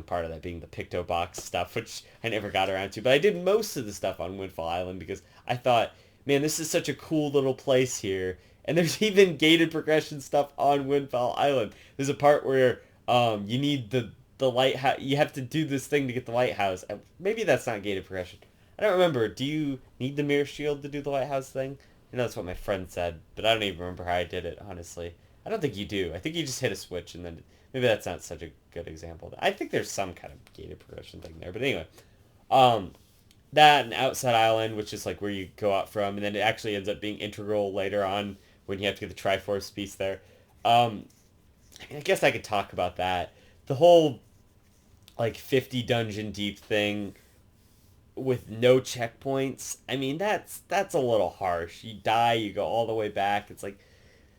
Part of that being the Picto Box stuff, which I never got around to. But I did most of the stuff on Windfall Island because I thought, man, this is such a cool little place here. And there's even gated progression stuff on Windfall Island. There's a part where you need the lighthouse. You have to do this thing to get the lighthouse. Maybe that's not gated progression. I don't remember. Do you need the mirror shield to do the lighthouse thing? I know that's what my friend said, but I don't even remember how I did it, honestly. I don't think you do. I think you just hit a switch, and then maybe that's not such a good example. I think there's some kind of gated progression thing there. But anyway, that and Outside Island, which is like where you go out from, and then it actually ends up being integral later on when you have to get the Triforce piece there. I guess I could talk about that. The whole like 50 dungeon deep thing with no checkpoints. I mean, that's a little harsh. You die, you go all the way back. It's like,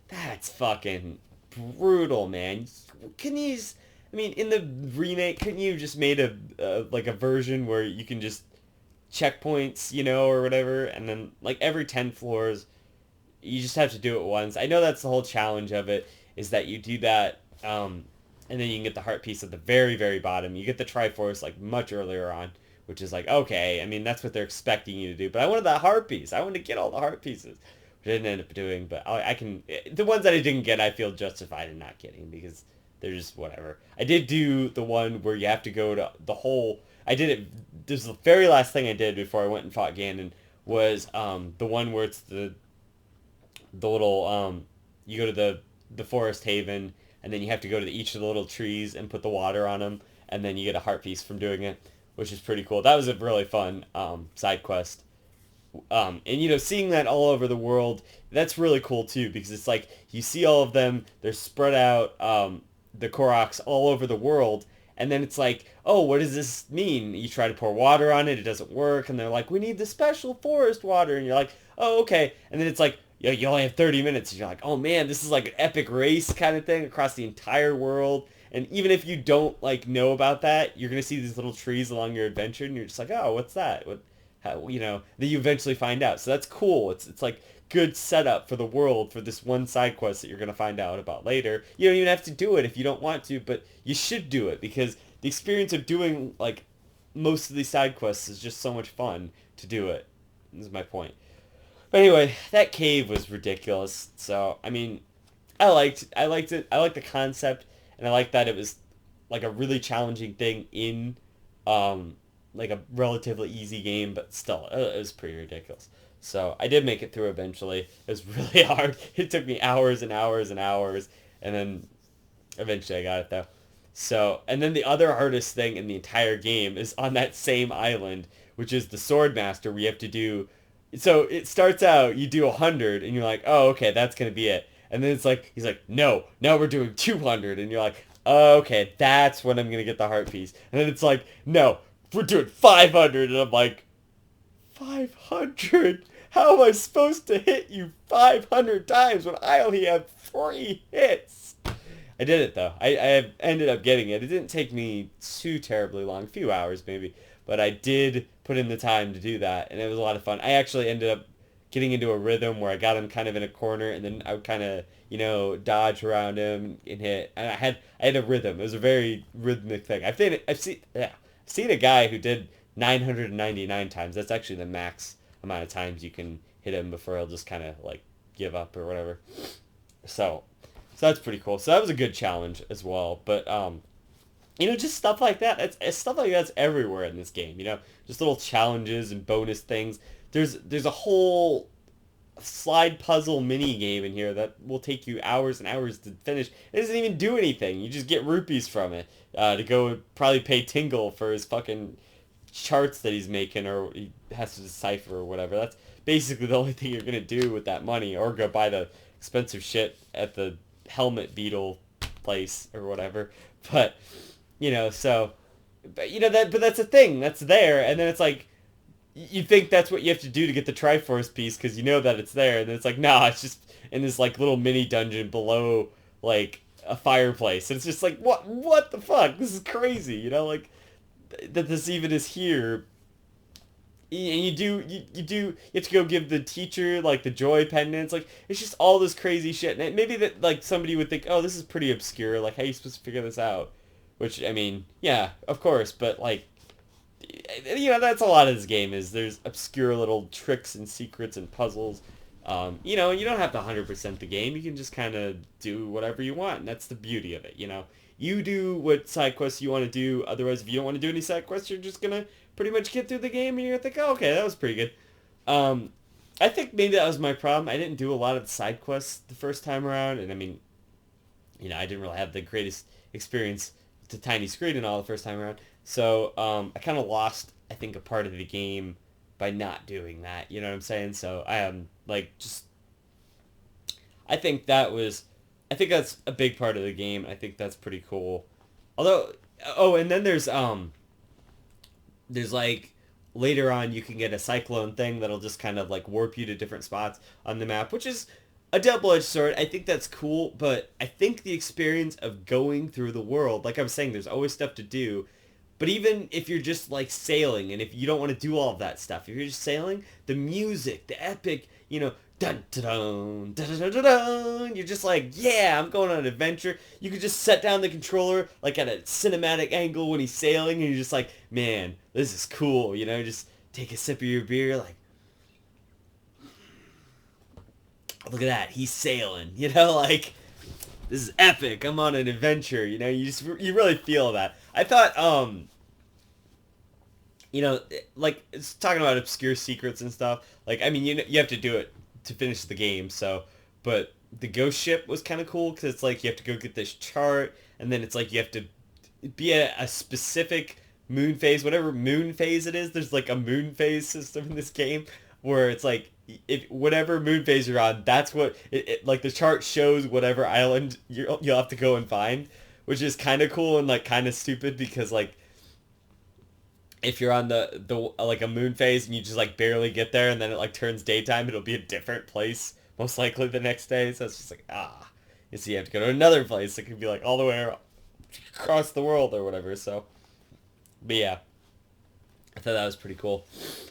that's fucking brutal, man. Can you I mean, in the remake, couldn't you just made like a version where you can just checkpoints, or whatever, and then like every 10 floors, you just have to do it once. I know that's the whole challenge of it, is that you do that, and then you can get the heart piece at the very, very bottom. You get the Triforce like much earlier on, which is like, okay, I mean, that's what they're expecting you to do. But I wanted that heart piece. I wanted to get all the heart pieces, which I didn't end up doing, but I can, the ones that I didn't get, I feel justified in not getting, because they're just whatever. I did do the one where you have to go to the whole, I did it, this is the very last thing I did before I went and fought Ganon, was the one where it's the little, you go to the forest haven, and then you have to go to each of the little trees and put the water on them, and then you get a heart piece from doing it, which is pretty cool. That was a really fun side quest. And seeing that all over the world, that's really cool too, because it's like you see all of them, they're spread out, the Koroks all over the world, and then it's like, oh, what does this mean? You try to pour water on it, it doesn't work, and they're like, we need the special forest water, and you're like, oh, okay, and then it's like, you only have 30 minutes, and you're like, oh man, this is like an epic race kind of thing across the entire world. And even if you don't like know about that, you're gonna see these little trees along your adventure, and you're just like, oh, what's that? What, how, that you eventually find out. So that's cool. It's like good setup for the world for this one side quest that you're gonna find out about later. You don't even have to do it if you don't want to, but you should do it, because the experience of doing like most of these side quests is just so much fun to do it. This is my point. But anyway, that cave was ridiculous. So I mean, I liked it. I liked the concept, and I liked that it was like a really challenging thing in like a relatively easy game, but still, it was pretty ridiculous. So I did make it through eventually. It was really hard. It took me hours and hours and hours, and then eventually I got it though. So, and then the other hardest thing in the entire game is on that same island, which is the Sword Master, where you have to do. So it starts out, you do 100, and you're like, oh, okay, that's gonna be it. And then it's like, he's like, no, now we're doing 200, and you're like, oh, okay, that's when I'm gonna get the heart piece. And then it's like, no, we're doing 500, and I'm like, 500? How am I supposed to hit you 500 times when I only have 3 hits? I did it though. I ended up getting it. It didn't take me too terribly long, a few hours maybe, but I did put in the time to do that, and it was a lot of fun. I actually ended up getting into a rhythm where I got him kind of in a corner, and then I would kind of, dodge around him and hit. And I had a rhythm. It was a very rhythmic thing. I've seen a guy who did 999 times. That's actually the max amount of times you can hit him before he'll just kind of like give up or whatever. So that's pretty cool. So that was a good challenge as well. But just stuff like that. It's stuff like that's everywhere in this game. Just little challenges and bonus things. There's a whole slide puzzle mini game in here that will take you hours and hours to finish. It doesn't even do anything. You just get rupees from it to go probably pay Tingle for his fucking charts that he's making, or he has to decipher or whatever. That's basically the only thing you're gonna do with that money, or go buy the expensive shit at the helmet beetle place or whatever. But but that's a thing that's there, and then it's like you think that's what you have to do to get the Triforce piece, because you know that it's there, and then it's like, nah, it's just in this like little mini dungeon below like a fireplace, and it's just like, what the fuck, this is crazy, like that this even is here. And you have to go give the teacher like the joy pendants. Like, it's just all this crazy shit, and maybe that like somebody would think, oh, this is pretty obscure, like how are you supposed to figure this out? Which, I mean, yeah, of course, but like, that's a lot of this game, is there's obscure little tricks and secrets and puzzles. You don't have to 100% the game. You can just kind of do whatever you want, and that's the beauty of it. You do what side quests you want to do. Otherwise, if you don't want to do any side quests, you're just gonna pretty much get through the game, and you're gonna think, oh, okay, that was pretty good. I think maybe that was my problem. I didn't do a lot of the side quests the first time around, and I mean, I didn't really have the greatest experience with the tiny screen and all the first time around. So I kind of lost, I think, a part of the game by not doing that. You know what I'm saying? So I am I think that's a big part of the game. I think that's pretty cool. Although, and then there's like later on you can get a cyclone thing that'll just kind of like warp you to different spots on the map, which is a double-edged sword. I think that's cool, but I think the experience of going through the world, like I was saying, there's always stuff to do. But even if you're just like sailing, and if you don't want to do all of that stuff, if you're just sailing, the music, the epic, dun dun dun dun dun dun dun, you're just like, yeah, I'm going on an adventure. You could just set down the controller like at a cinematic angle when he's sailing, and you're just like, man, this is cool. Just take a sip of your beer, like, look at that, he's sailing, you know, like, this is epic, I'm on an adventure, you know, you really feel that. I thought, you know, like, it's talking about obscure secrets and stuff, like, I mean, you have to do it to finish the game, so, but the ghost ship was kind of cool, because it's like, you have to go get this chart, and then it's like, you have to be a specific moon phase, whatever moon phase it is, there's like a moon phase system in this game, where it's like, if whatever moon phase you're on, that's what like the chart shows whatever island you'll have to go and find, which is kind of cool and like kind of stupid because like if you're on the like a moon phase and you just like barely get there and then it like turns daytime, it'll be a different place most likely the next day. So it's just like you see, you have to go to another place. It could be like all the way across the world or whatever. So, but yeah, I thought that was pretty cool.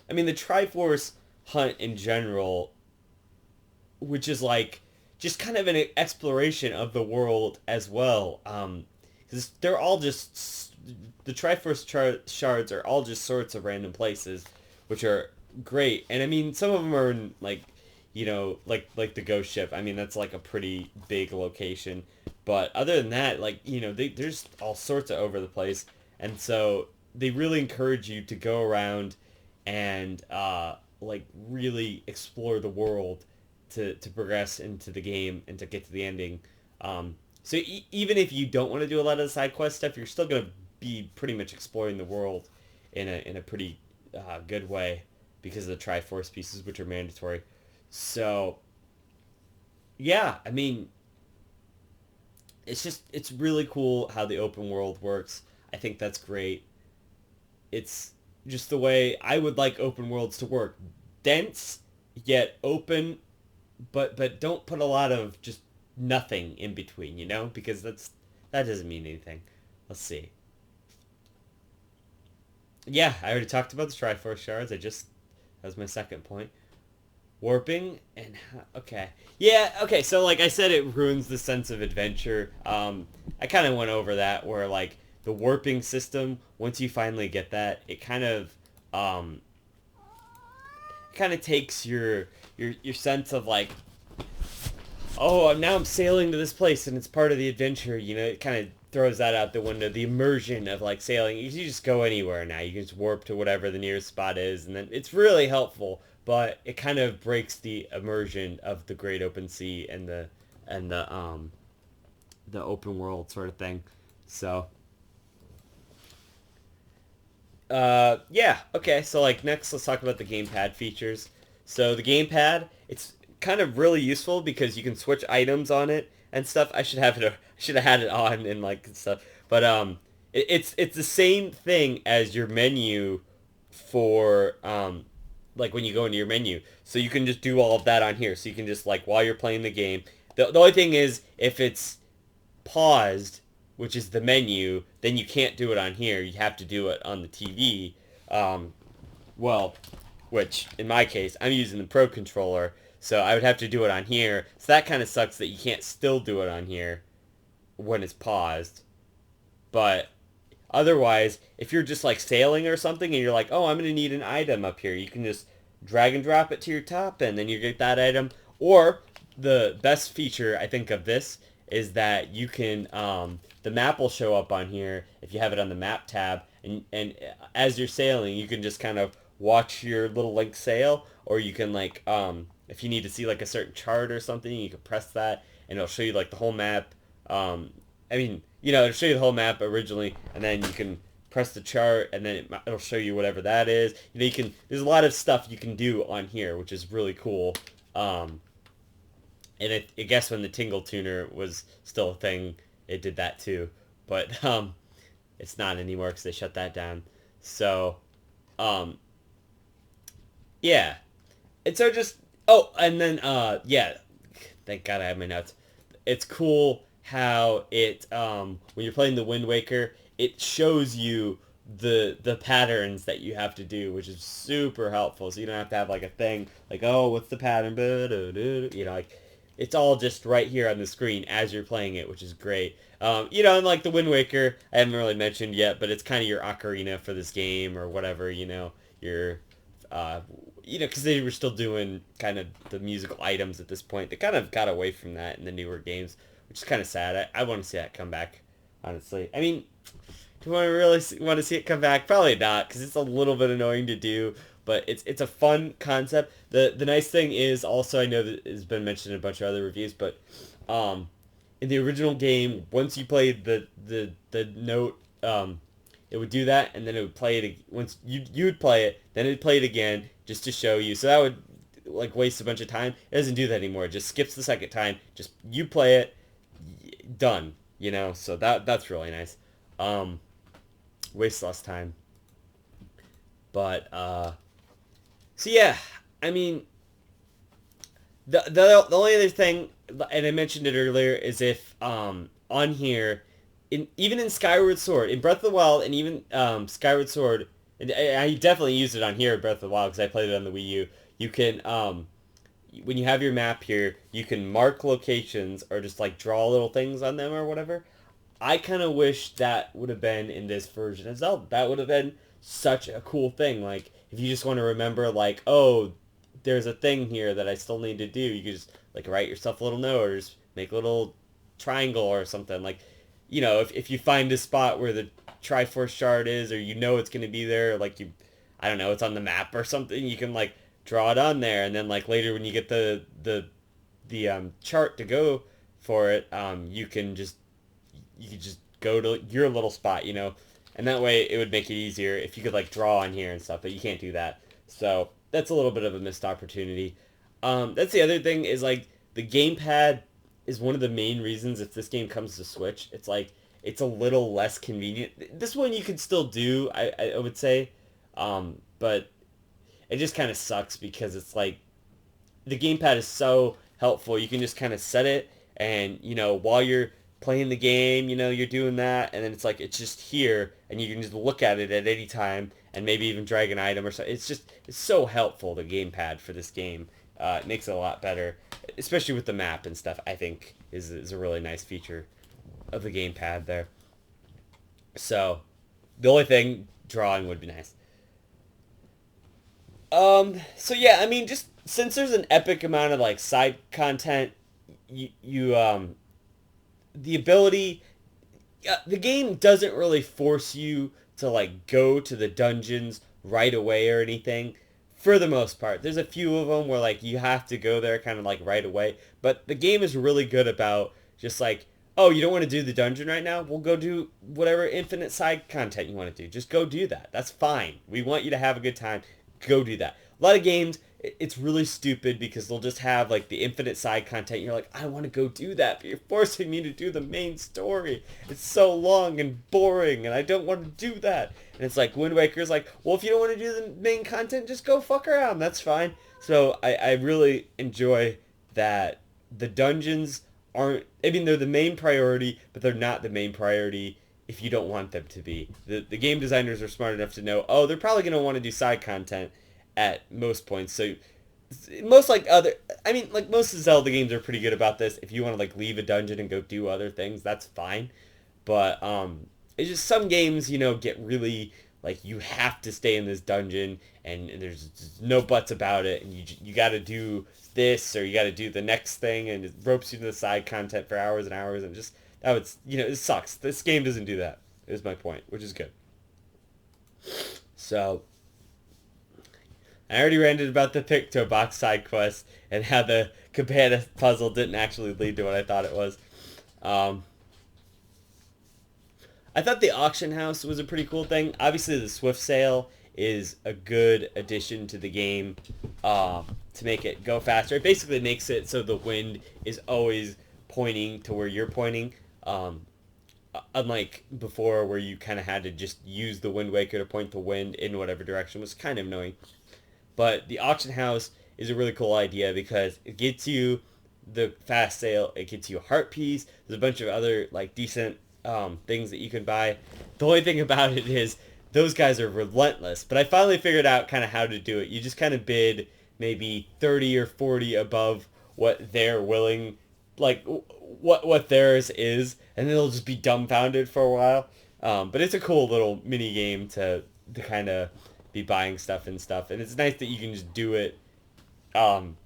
I mean, the Triforce hunt in general, which is like just kind of an exploration of the world as well. Because they're all just the Triforce shards are all just sorts of random places, which are great. And I mean, some of them are in like, you know, like the ghost ship. I mean, that's like a pretty big location. But other than that, like, you know, there's all sorts of over the place, and so they really encourage you to go around and like really explore the world to progress into the game and to get to the ending. So even if you don't want to do a lot of the side quest stuff, you're still gonna be pretty much exploring the world in a pretty good way because of the Triforce pieces, which are mandatory. So yeah, I mean, it's really cool how the open world works. I think that's great. It's just the way I would like open worlds to work. Dense, yet open, but don't put a lot of just nothing in between, you know? Because that doesn't mean anything. Let's see. Yeah, I already talked about the Triforce shards. That was my second point. Warping and okay. Yeah, okay, so like I said, it ruins the sense of adventure. I kind of went over that where like the warping system, once you finally get that, it um kind of takes your sense of like, oh, now I'm sailing to this place and it's part of the adventure, you know, it kind of throws that out the window. The immersion of like sailing, you just go anywhere now. You can just warp to whatever the nearest spot is, and then it's really helpful. But it kind of breaks the immersion of the great open sea and the open world sort of thing. So yeah, okay. So like next, let's talk about the gamepad features. So the gamepad, it's kind of really useful because you can switch items on it and stuff. I should have had it on and like stuff. But it's the same thing as your menu for like when you go into your menu. So you can just do all of that on here. So you can just like while you're playing the game. The only thing is if it's paused, which is the menu, then you can't do it on here. You have to do it on the TV. Um, well, which in my case, I'm using the Pro controller, so I would have to do it on here. So that kind of sucks that you can't still do it on here when it's paused. But otherwise, if you're just like sailing or something and you're like, oh, I'm going to need an item up here, you can just drag and drop it to your top and then you get that item. Or the best feature, I think, of this is that you can, the map will show up on here if you have it on the map tab. And as you're sailing, you can just kind of watch your little link sail, or you can like, if you need to see like a certain chart or something, you can press that and it'll show you like the whole map. I mean, you know, it'll show you the whole map originally, and then you can press the chart, and then it'll show you whatever that is. You know, there's a lot of stuff you can do on here, which is really cool. And I guess when the Tingle Tuner was still a thing, it did that too. But it's not anymore because they shut that down. So, um, yeah. And so just, oh, and then, yeah, thank God I have my notes. It's cool how it when you're playing the Wind Waker, it shows you the patterns that you have to do, which is super helpful. So you don't have to have like a thing like, oh, what's the pattern? You know, like it's all just right here on the screen as you're playing it, which is great. You know, and like the Wind Waker, I haven't really mentioned yet, but it's kind of your ocarina for this game or whatever. You know, your because they were still doing kind of the musical items at this point. They kind of got away from that in the newer games, which is kind of sad. I want to see that come back, honestly. I mean, do I really want to see it come back? Probably not, because it's a little bit annoying to do, but it's a fun concept. The nice thing is also, I know that it's been mentioned in a bunch of other reviews, but in the original game, once you played the note, it would do that, and then it would play it once you would play it, then it'd play it again just to show you. So that would like waste a bunch of time. It doesn't do that anymore. It just skips the second time. Just you play it, done. So that's really nice. Waste less time. But so yeah, I mean, the only other thing, and I mentioned it earlier, is if on here, even in Skyward Sword, in Breath of the Wild, and even Skyward Sword, and I definitely used it on here in Breath of the Wild because I played it on the Wii U. You can when you have your map here, you can mark locations or just like draw little things on them or whatever. I kind of wish that would have been in this version of Zelda. That would have been such a cool thing. Like, if you just want to remember, like, oh, there's a thing here that I still need to do, you could just, like, write yourself a little note or just make a little triangle or something. Like, if you find a spot where the Triforce shard is, or it's going to be there, like, I don't know, it's on the map or something, you can, like, draw it on there, and then, like, later when you get the chart to go for it, you can just go to your little spot, and that way it would make it easier if you could like draw on here and stuff, but you can't do that. So that's a little bit of a missed opportunity. That's the other thing is like the gamepad is one of the main reasons if this game comes to Switch, it's like it's a little less convenient. This one you can still do, I would say, but it just kind of sucks because it's like the gamepad is so helpful. You can just kind of set it, and while you're playing the game, you're doing that, and then it's like it's just here, and you can just look at it at any time, and maybe even drag an item or something. It's so helpful, the gamepad for this game. It makes it a lot better, especially with the map and stuff. I think is a really nice feature of the gamepad there. So the only thing, drawing would be nice. So yeah, I mean, just since there's an epic amount of like side content, you the ability, the game doesn't really force you to like go to the dungeons right away or anything. For the most part, there's a few of them where like you have to go there kind of like right away, but the game is really good about just like, oh, you don't want to do the dungeon right now? We'll go do whatever infinite side content you want to do. Just go do that. That's fine. We want you to have a good time. Go do that. A lot of games, it's really stupid because they'll just have like the infinite side content. You're like, I want to go do that, but you're forcing me to do the main story. It's so long and boring, and I don't want to do that. And it's like Wind Waker's like, well, if you don't want to do the main content, just go fuck around. That's fine. So I really enjoy that the dungeons aren't, I mean, they're the main priority, but they're not the main priority if you don't want them to be. The game designers are smart enough to know, oh, they're probably going to want to do side content at most points. So most like most Zelda games are pretty good about this. If you want to like leave a dungeon and go do other things, that's fine. But it's just some games, get really like you have to stay in this dungeon and there's just no buts about it, and you got to do this or you got to do the next thing, and it ropes you to the side content for hours and hours, and just that would it sucks. This game doesn't do that. Is my point, which is good. So I already ranted about the Picto Box side quest and how the Cabana puzzle didn't actually lead to what I thought it was. I thought the auction house was a pretty cool thing. Obviously, the Swift Sale is a good addition to the game to make it go faster. It basically makes it so the wind is always pointing to where you're pointing. Unlike before where you kind of had to just use the Wind Waker to point the wind in whatever direction, was kind of annoying. But the auction house is a really cool idea because it gets you the fast sale, it gets you a heart piece, there's a bunch of other like decent things that you can buy. The only thing about it is those guys are relentless, but I finally figured out kind of how to do it. You just kind of bid maybe 30 or 40 above what they're willing, like what theirs is, and then they'll just be dumbfounded for a while. But it's a cool little mini game to kind of be buying stuff and stuff. And it's nice that you can just do it, um,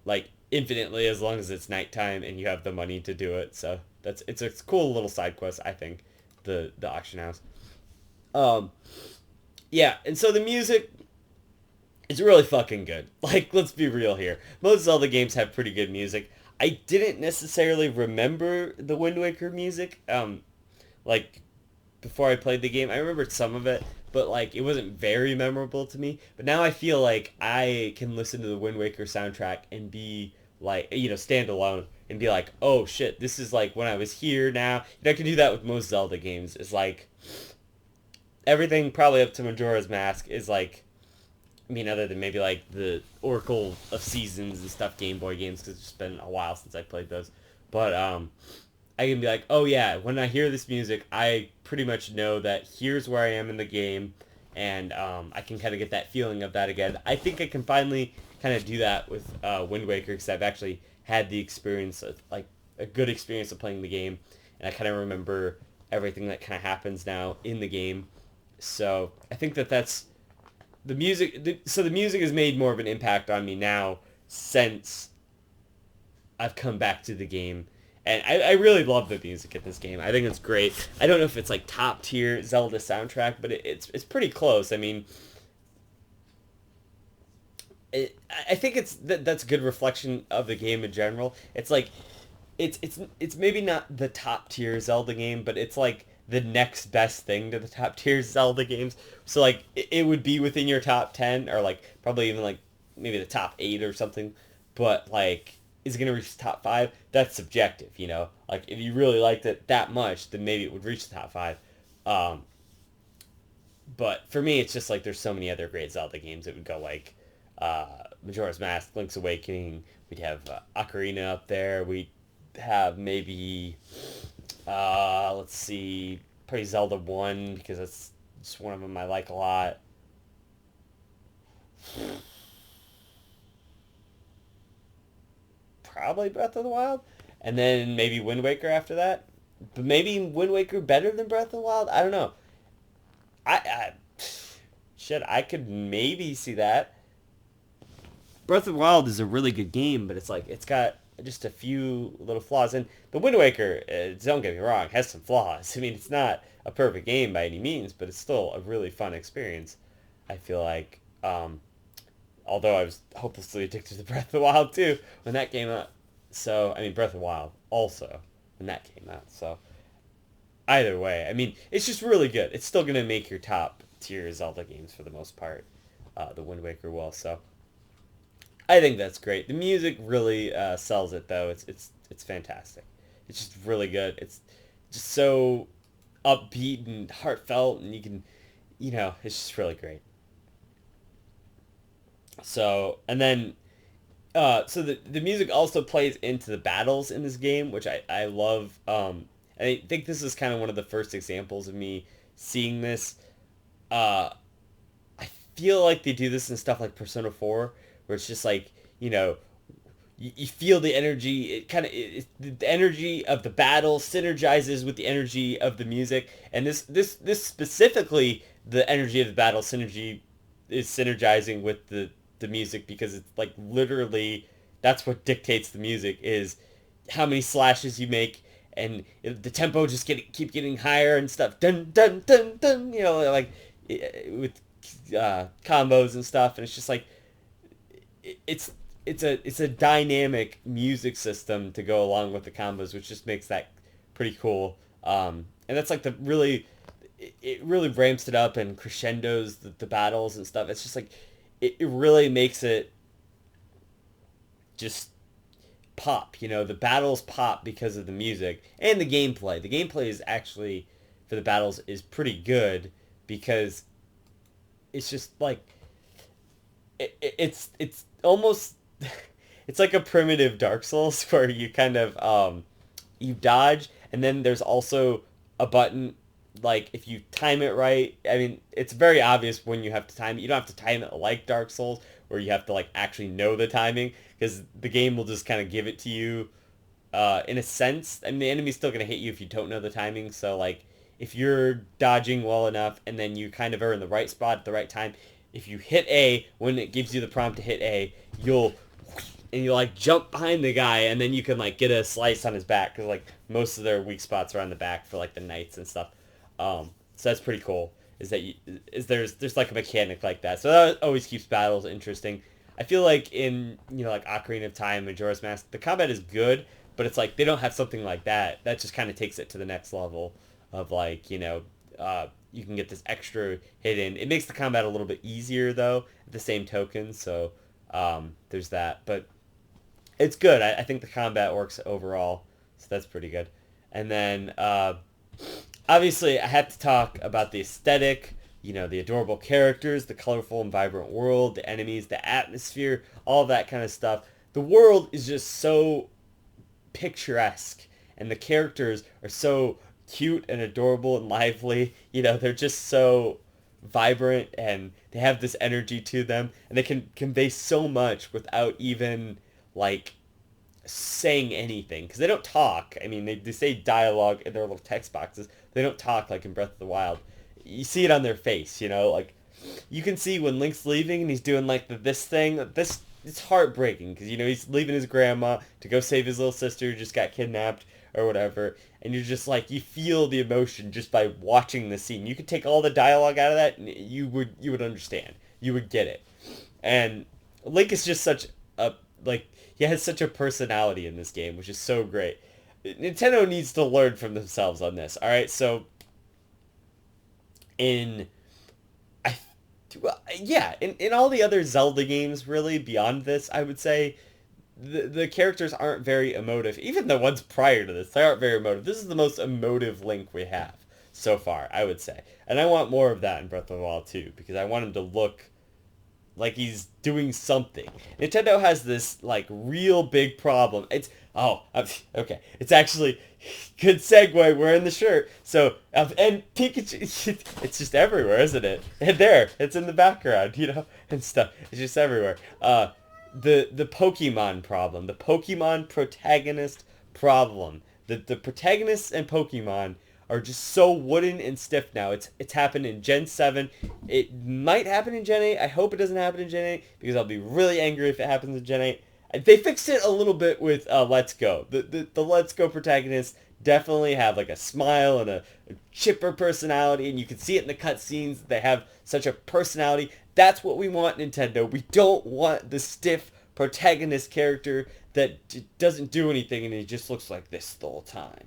like infinitely as long as it's nighttime and you have the money to do it. So it's a cool little side quest, I think. The auction house. Um, yeah, and so the music is really fucking good. Like, let's be real here. Most Zelda games have pretty good music. I didn't necessarily remember the Wind Waker music. Like before I played the game, I remembered some of it, but like it wasn't very memorable to me. But now I feel like I can listen to the Wind Waker soundtrack and be like, stand alone and be like, oh shit, this is like when I was here now. I can do that with most Zelda games. It's like everything probably up to Majora's Mask is like, I mean, other than maybe like the Oracle of Seasons and stuff Game Boy games, because it's been a while since I played those. But I can be like, oh yeah, when I hear this music, I pretty much know that here's where I am in the game, and I can kind of get that feeling of that again. I think I can finally kind of do that with Wind Waker, because I've actually had the experience, of, like a good experience of playing the game, and I kind of remember everything that kind of happens now in the game. So I think that's the music. So the music has made more of an impact on me now since I've come back to the game. And I really love the music in this game. I think it's great. I don't know if it's like top tier Zelda soundtrack, but it's pretty close. I mean, I think that's a good reflection of the game in general. It's like it's maybe not the top tier Zelda game, but it's like the next best thing to the top tier Zelda games. So like it would be within your top 10, or like probably even like maybe the top 8 or something. But like, is it gonna reach the top 5? That's subjective, you know. Like if you really liked it that much, then maybe it would reach the top 5. Um, but for me, it's just like there's so many other great Zelda games that would go like Majora's Mask, Link's Awakening. We'd have Ocarina up there. We'd have maybe let's see, probably Zelda 1, because that's just one of them I like a lot. Probably Breath of the Wild, and then maybe Wind Waker after that. But maybe Wind Waker better than Breath of the Wild. I don't know. I shit, I could maybe see that. Breath of the Wild is a really good game, but it's like it's got just a few little flaws. And the Wind Waker, don't get me wrong, has some flaws. I mean, it's not a perfect game by any means, but it's still a really fun experience. I feel like, although I was hopelessly addicted to Breath of the Wild too when that came out. So I mean, Breath of the Wild also when that came out. So either way, I mean, it's just really good. It's still gonna make your top tier Zelda games for the most part. The Wind Waker will. So I think that's great. The music really sells it though. It's fantastic. It's just really good. It's just so upbeat and heartfelt, and you can, it's just really great. So and then so the music also plays into the battles in this game, which I love. I think this is kind of one of the first examples of me seeing this. Uh, I feel like they do this in stuff like Persona 4, where it's just like, you feel the energy. It kind of the energy of the battle synergizes with the energy of the music, and this specifically, the energy of the battle synergy is synergizing with the music, because it's like literally that's what dictates the music, is how many slashes you make, and the tempo just keep getting higher and stuff. Dun dun dun dun. Like with combos and stuff, and it's just like it's it's a dynamic music system to go along with the combos, which just makes that pretty cool. And that's like it really ramps it up and crescendos the battles and stuff. It's just like it really makes it just pop. The battles pop because of the music and the gameplay. The gameplay is actually, for the battles, is pretty good, because it's just like it's almost it's like a primitive Dark Souls where you kind of you dodge, and then there's also a button, like if you time it right. I mean, it's very obvious when you have to time it. You don't have to time it like Dark Souls, where you have to like actually know the timing, because the game will just kind of give it to you in a sense. I mean, the enemy's still gonna hit you if you don't know the timing. So like if you're dodging well enough and then you kind of are in the right spot at the right time, if you hit A when it gives you the prompt to hit A, you'll like jump behind the guy and then you can like get a slice on his back because like most of their weak spots are on the back for like the knights and stuff. So that's pretty cool. There's like a mechanic like that. So that always keeps battles interesting. I feel like in like Ocarina of Time, Majora's Mask, the combat is good, but it's like they don't have something like that. That just kind of takes it to the next level of like you can get this extra hit in. It makes the combat a little bit easier though at the same token. So there's that, but it's good. I think the combat works overall, so that's pretty good. And then obviously I have to talk about the aesthetic, the adorable characters, the colorful and vibrant world, the enemies, the atmosphere, all that kind of stuff. The world is just so picturesque and the characters are so cute and adorable and lively. They're just so vibrant and they have this energy to them and they can convey so much without even like saying anything because they don't talk. I mean, they say dialogue in their little text boxes. They don't talk like in Breath of the Wild. You see it on their face, like you can see when Link's leaving and he's doing like this thing. It's heartbreaking because he's leaving his grandma to go save his little sister who just got kidnapped or whatever, and you're just like you feel the emotion just by watching the scene. You could take all the dialogue out of that and you would understand. You would get it. And Link is just such a he has such a personality in this game, which is so great. Nintendo needs to learn from themselves on this. All right, so in all the other Zelda games, really beyond this, I would say the characters aren't very emotive. Even the ones prior to this, they aren't very emotive. This is the most emotive Link we have so far, I would say, and I want more of that in Breath of the Wild too, because I want him to look like he's doing something. Nintendo has this like real big problem. Okay. It's actually good segue. We're in the shirt. So and Pikachu, it's just everywhere, isn't it? And there, it's in the background, and stuff. It's just everywhere. The Pokemon problem, the Pokemon protagonist problem. The protagonists and Pokemon are just so wooden and stiff now. It's happened in Gen 7. It might happen in Gen 8. I hope it doesn't happen in Gen 8 because I'll be really angry if it happens in Gen 8. They fixed it a little bit with Let's Go. The Let's Go protagonists definitely have like a smile and a chipper personality, and you can see it in the cutscenes. They have such a personality. That's what we want, Nintendo. We don't want the stiff protagonist character that doesn't do anything and he just looks like this the whole time.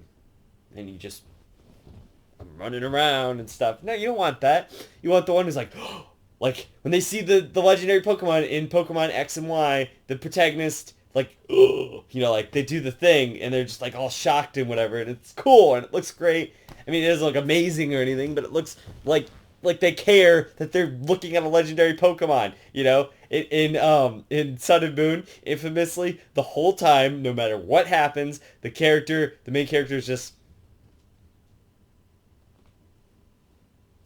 And he just running around and stuff. No, you don't want that. You want the one who's like, like when they see the legendary Pokemon in Pokemon X and Y, the protagonist like, like they do the thing and they're just like all shocked and whatever, and it's cool and it looks great. I mean, it doesn't look amazing or anything, but it looks like they care that they're looking at a legendary Pokemon. In Sun and Moon, infamously, the whole time, no matter what happens, the main character is just.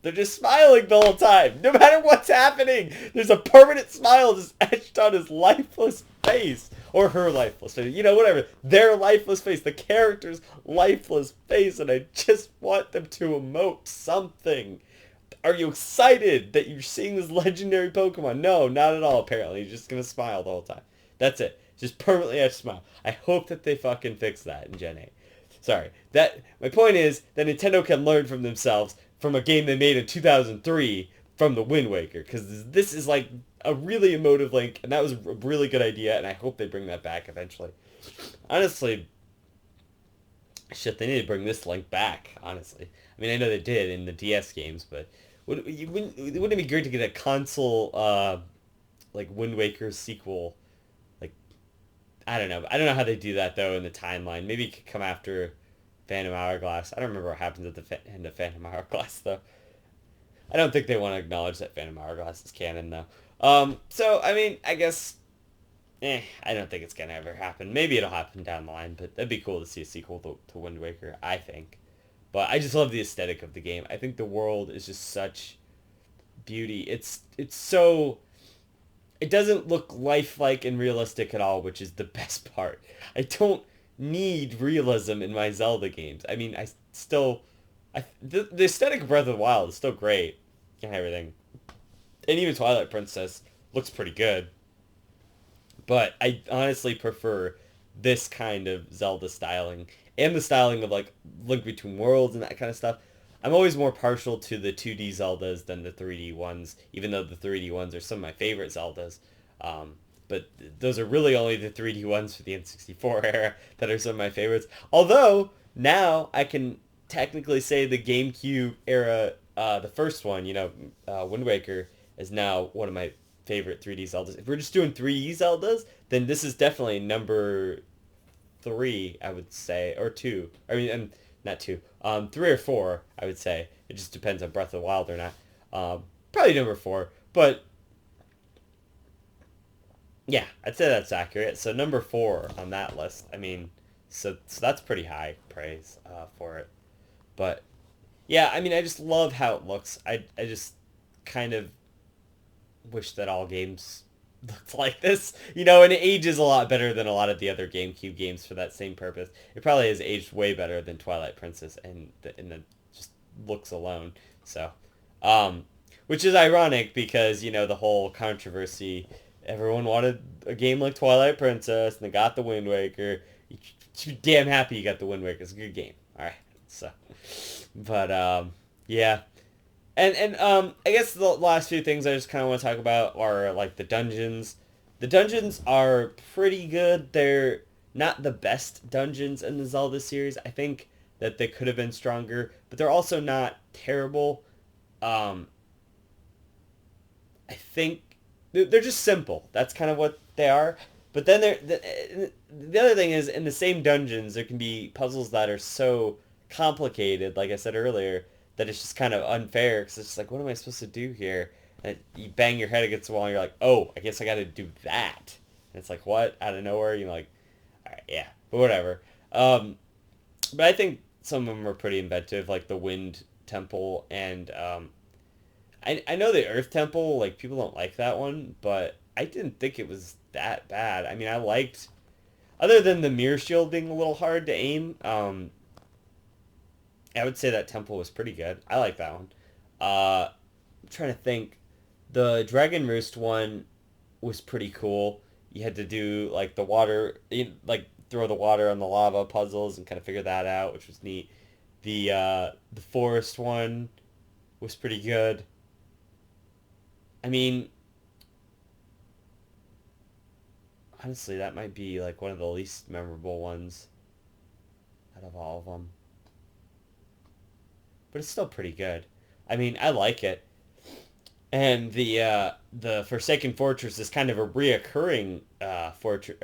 They're just smiling the whole time. No matter what's happening, there's a permanent smile just etched on his lifeless face. Or her lifeless face. Whatever. Their lifeless face. The character's lifeless face. And I just want them to emote something. Are you excited that you're seeing this legendary Pokemon? No, not at all, apparently. You're just going to smile the whole time. That's it. Just permanently etched smile. I hope that they fucking fix that in Gen 8. Sorry. My point is that Nintendo can learn from themselves from a game they made in 2003 from the Wind Waker, because this is like a really emotive Link, and that was a really good idea, and I hope they bring that back eventually. Honestly, shit, they need to bring this Link back, honestly. I mean, I know they did in the DS games, but wouldn't it be great to get a console, like, Wind Waker sequel? Like, I don't know how they do that, though, in the timeline. Maybe it could come after Phantom Hourglass. I don't remember what happens at the end of Phantom Hourglass, though. I don't think they want to acknowledge that Phantom Hourglass is canon, though. So, I mean, I guess, I don't think it's going to ever happen. Maybe it'll happen down the line, but that'd be cool to see a sequel to Wind Waker, I think. But I just love the aesthetic of the game. I think the world is just such beauty. It's so. It doesn't look lifelike and realistic at all, which is the best part. I don't need realism in my Zelda games. I mean, I The aesthetic of Breath of the Wild is still great and everything, and even Twilight Princess looks pretty good. But I honestly prefer this kind of Zelda styling and the styling of like Link Between Worlds and that kind of stuff. I'm always more partial to the 2D Zeldas than the 3D ones, even though the 3D ones are some of my favorite Zeldas. Um, but those are really only the 3D ones for the N64 era that are some of my favorites. Although now I can technically say the GameCube era, the first one, Wind Waker, is now one of my favorite 3D Zeldas. If we're just doing 3D Zeldas, then this is definitely number three, I would say, or two. I mean, not two. Three or four, I would say. It just depends on Breath of the Wild or not. Probably number four, but yeah, I'd say that's accurate. So number four on that list. I mean, so that's pretty high praise for it. But yeah, I mean, I just love how it looks. I just kind of wish that all games looked like this, and it ages a lot better than a lot of the other GameCube games for that same purpose. It probably has aged way better than Twilight Princess and the just looks alone. So, which is ironic because the whole controversy. Everyone wanted a game like Twilight Princess, and they got the Wind Waker. You should be damn happy you got the Wind Waker. It's a good game. All right, so, but yeah. And I guess the last few things I just kind of want to talk about are like the dungeons. The dungeons are pretty good. They're not the best dungeons in the Zelda series. I think that they could have been stronger, but they're also not terrible. Um, I think they're just simple. That's kind of what they are. But then the other thing is in the same dungeons there can be puzzles that are so complicated, like I said earlier, that it's just kind of unfair because it's just like, what am I supposed to do here? And you bang your head against the wall and you're like, oh, I guess I got to do that. And it's like, what? Out of nowhere? You're like, all right, yeah, but whatever. But I think some of them are pretty inventive, like the Wind Temple and I know the Earth Temple, like people don't like that one, but I didn't think it was that bad. I mean, I liked, other than the mirror shield being a little hard to aim, I would say that temple was pretty good. I like that one. I'm trying to think. The Dragon Roost one was pretty cool. You had to do like the water, like throw the water on the lava puzzles and kind of figure that out, which was neat. The forest one was pretty good. I mean, honestly, that might be like one of the least memorable ones out of all of them, but it's still pretty good. I mean, I like it. And the Forsaken Fortress is kind of a reoccurring fortress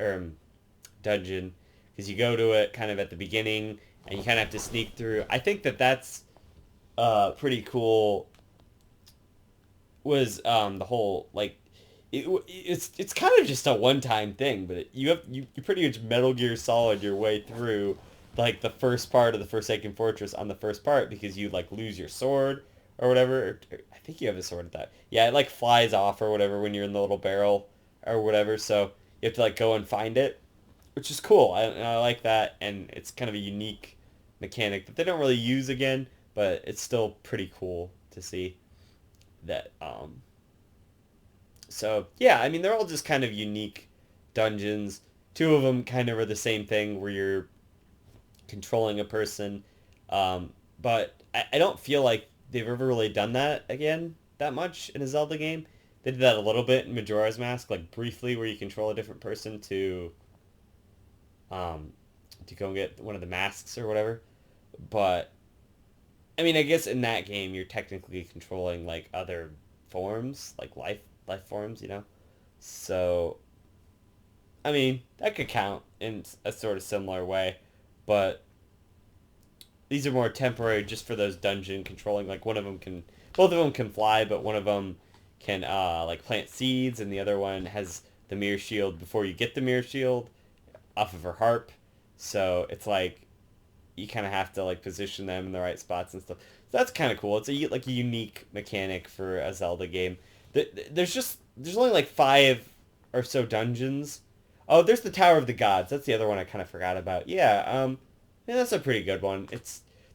dungeon because you go to it kind of at the beginning and you kind of have to sneak through. I think that that's pretty cool. Was the whole like it's kind of just a one time thing, but you pretty much Metal Gear Solid your way through like the first part of the Forsaken Fortress on the first part because you like lose your sword or whatever. I think you have a sword at that. Yeah, it like flies off or whatever when you're in the little barrel or whatever. So you have to like go and find it, which is cool. I like that, and it's kind of a unique mechanic that they don't really use again, but it's still pretty cool to see that. So yeah, I mean they're all just kind of unique dungeons. Two of them kind of are the same thing where you're controlling a person, but I don't feel like they've ever really done that again that much in a Zelda game. They did that a little bit in Majora's Mask, like briefly, where you control a different person um, to go and get one of the masks or whatever. But I mean, I guess in that game you're technically controlling like other forms, like life forms. So I mean that could count in a sort of similar way, but these are more temporary, just for those dungeon controlling. Like both of them can fly, but one of them can like plant seeds, and the other one has the mirror shield before you get the mirror shield off of her harp. So it's like you kind of have to like position them in the right spots and stuff. So that's kind of cool. It's like a unique mechanic for a Zelda game. There's only like 5 or so dungeons. Oh, there's the Tower of the Gods. That's the other one I kind of forgot about. Yeah, yeah, that's a pretty good one.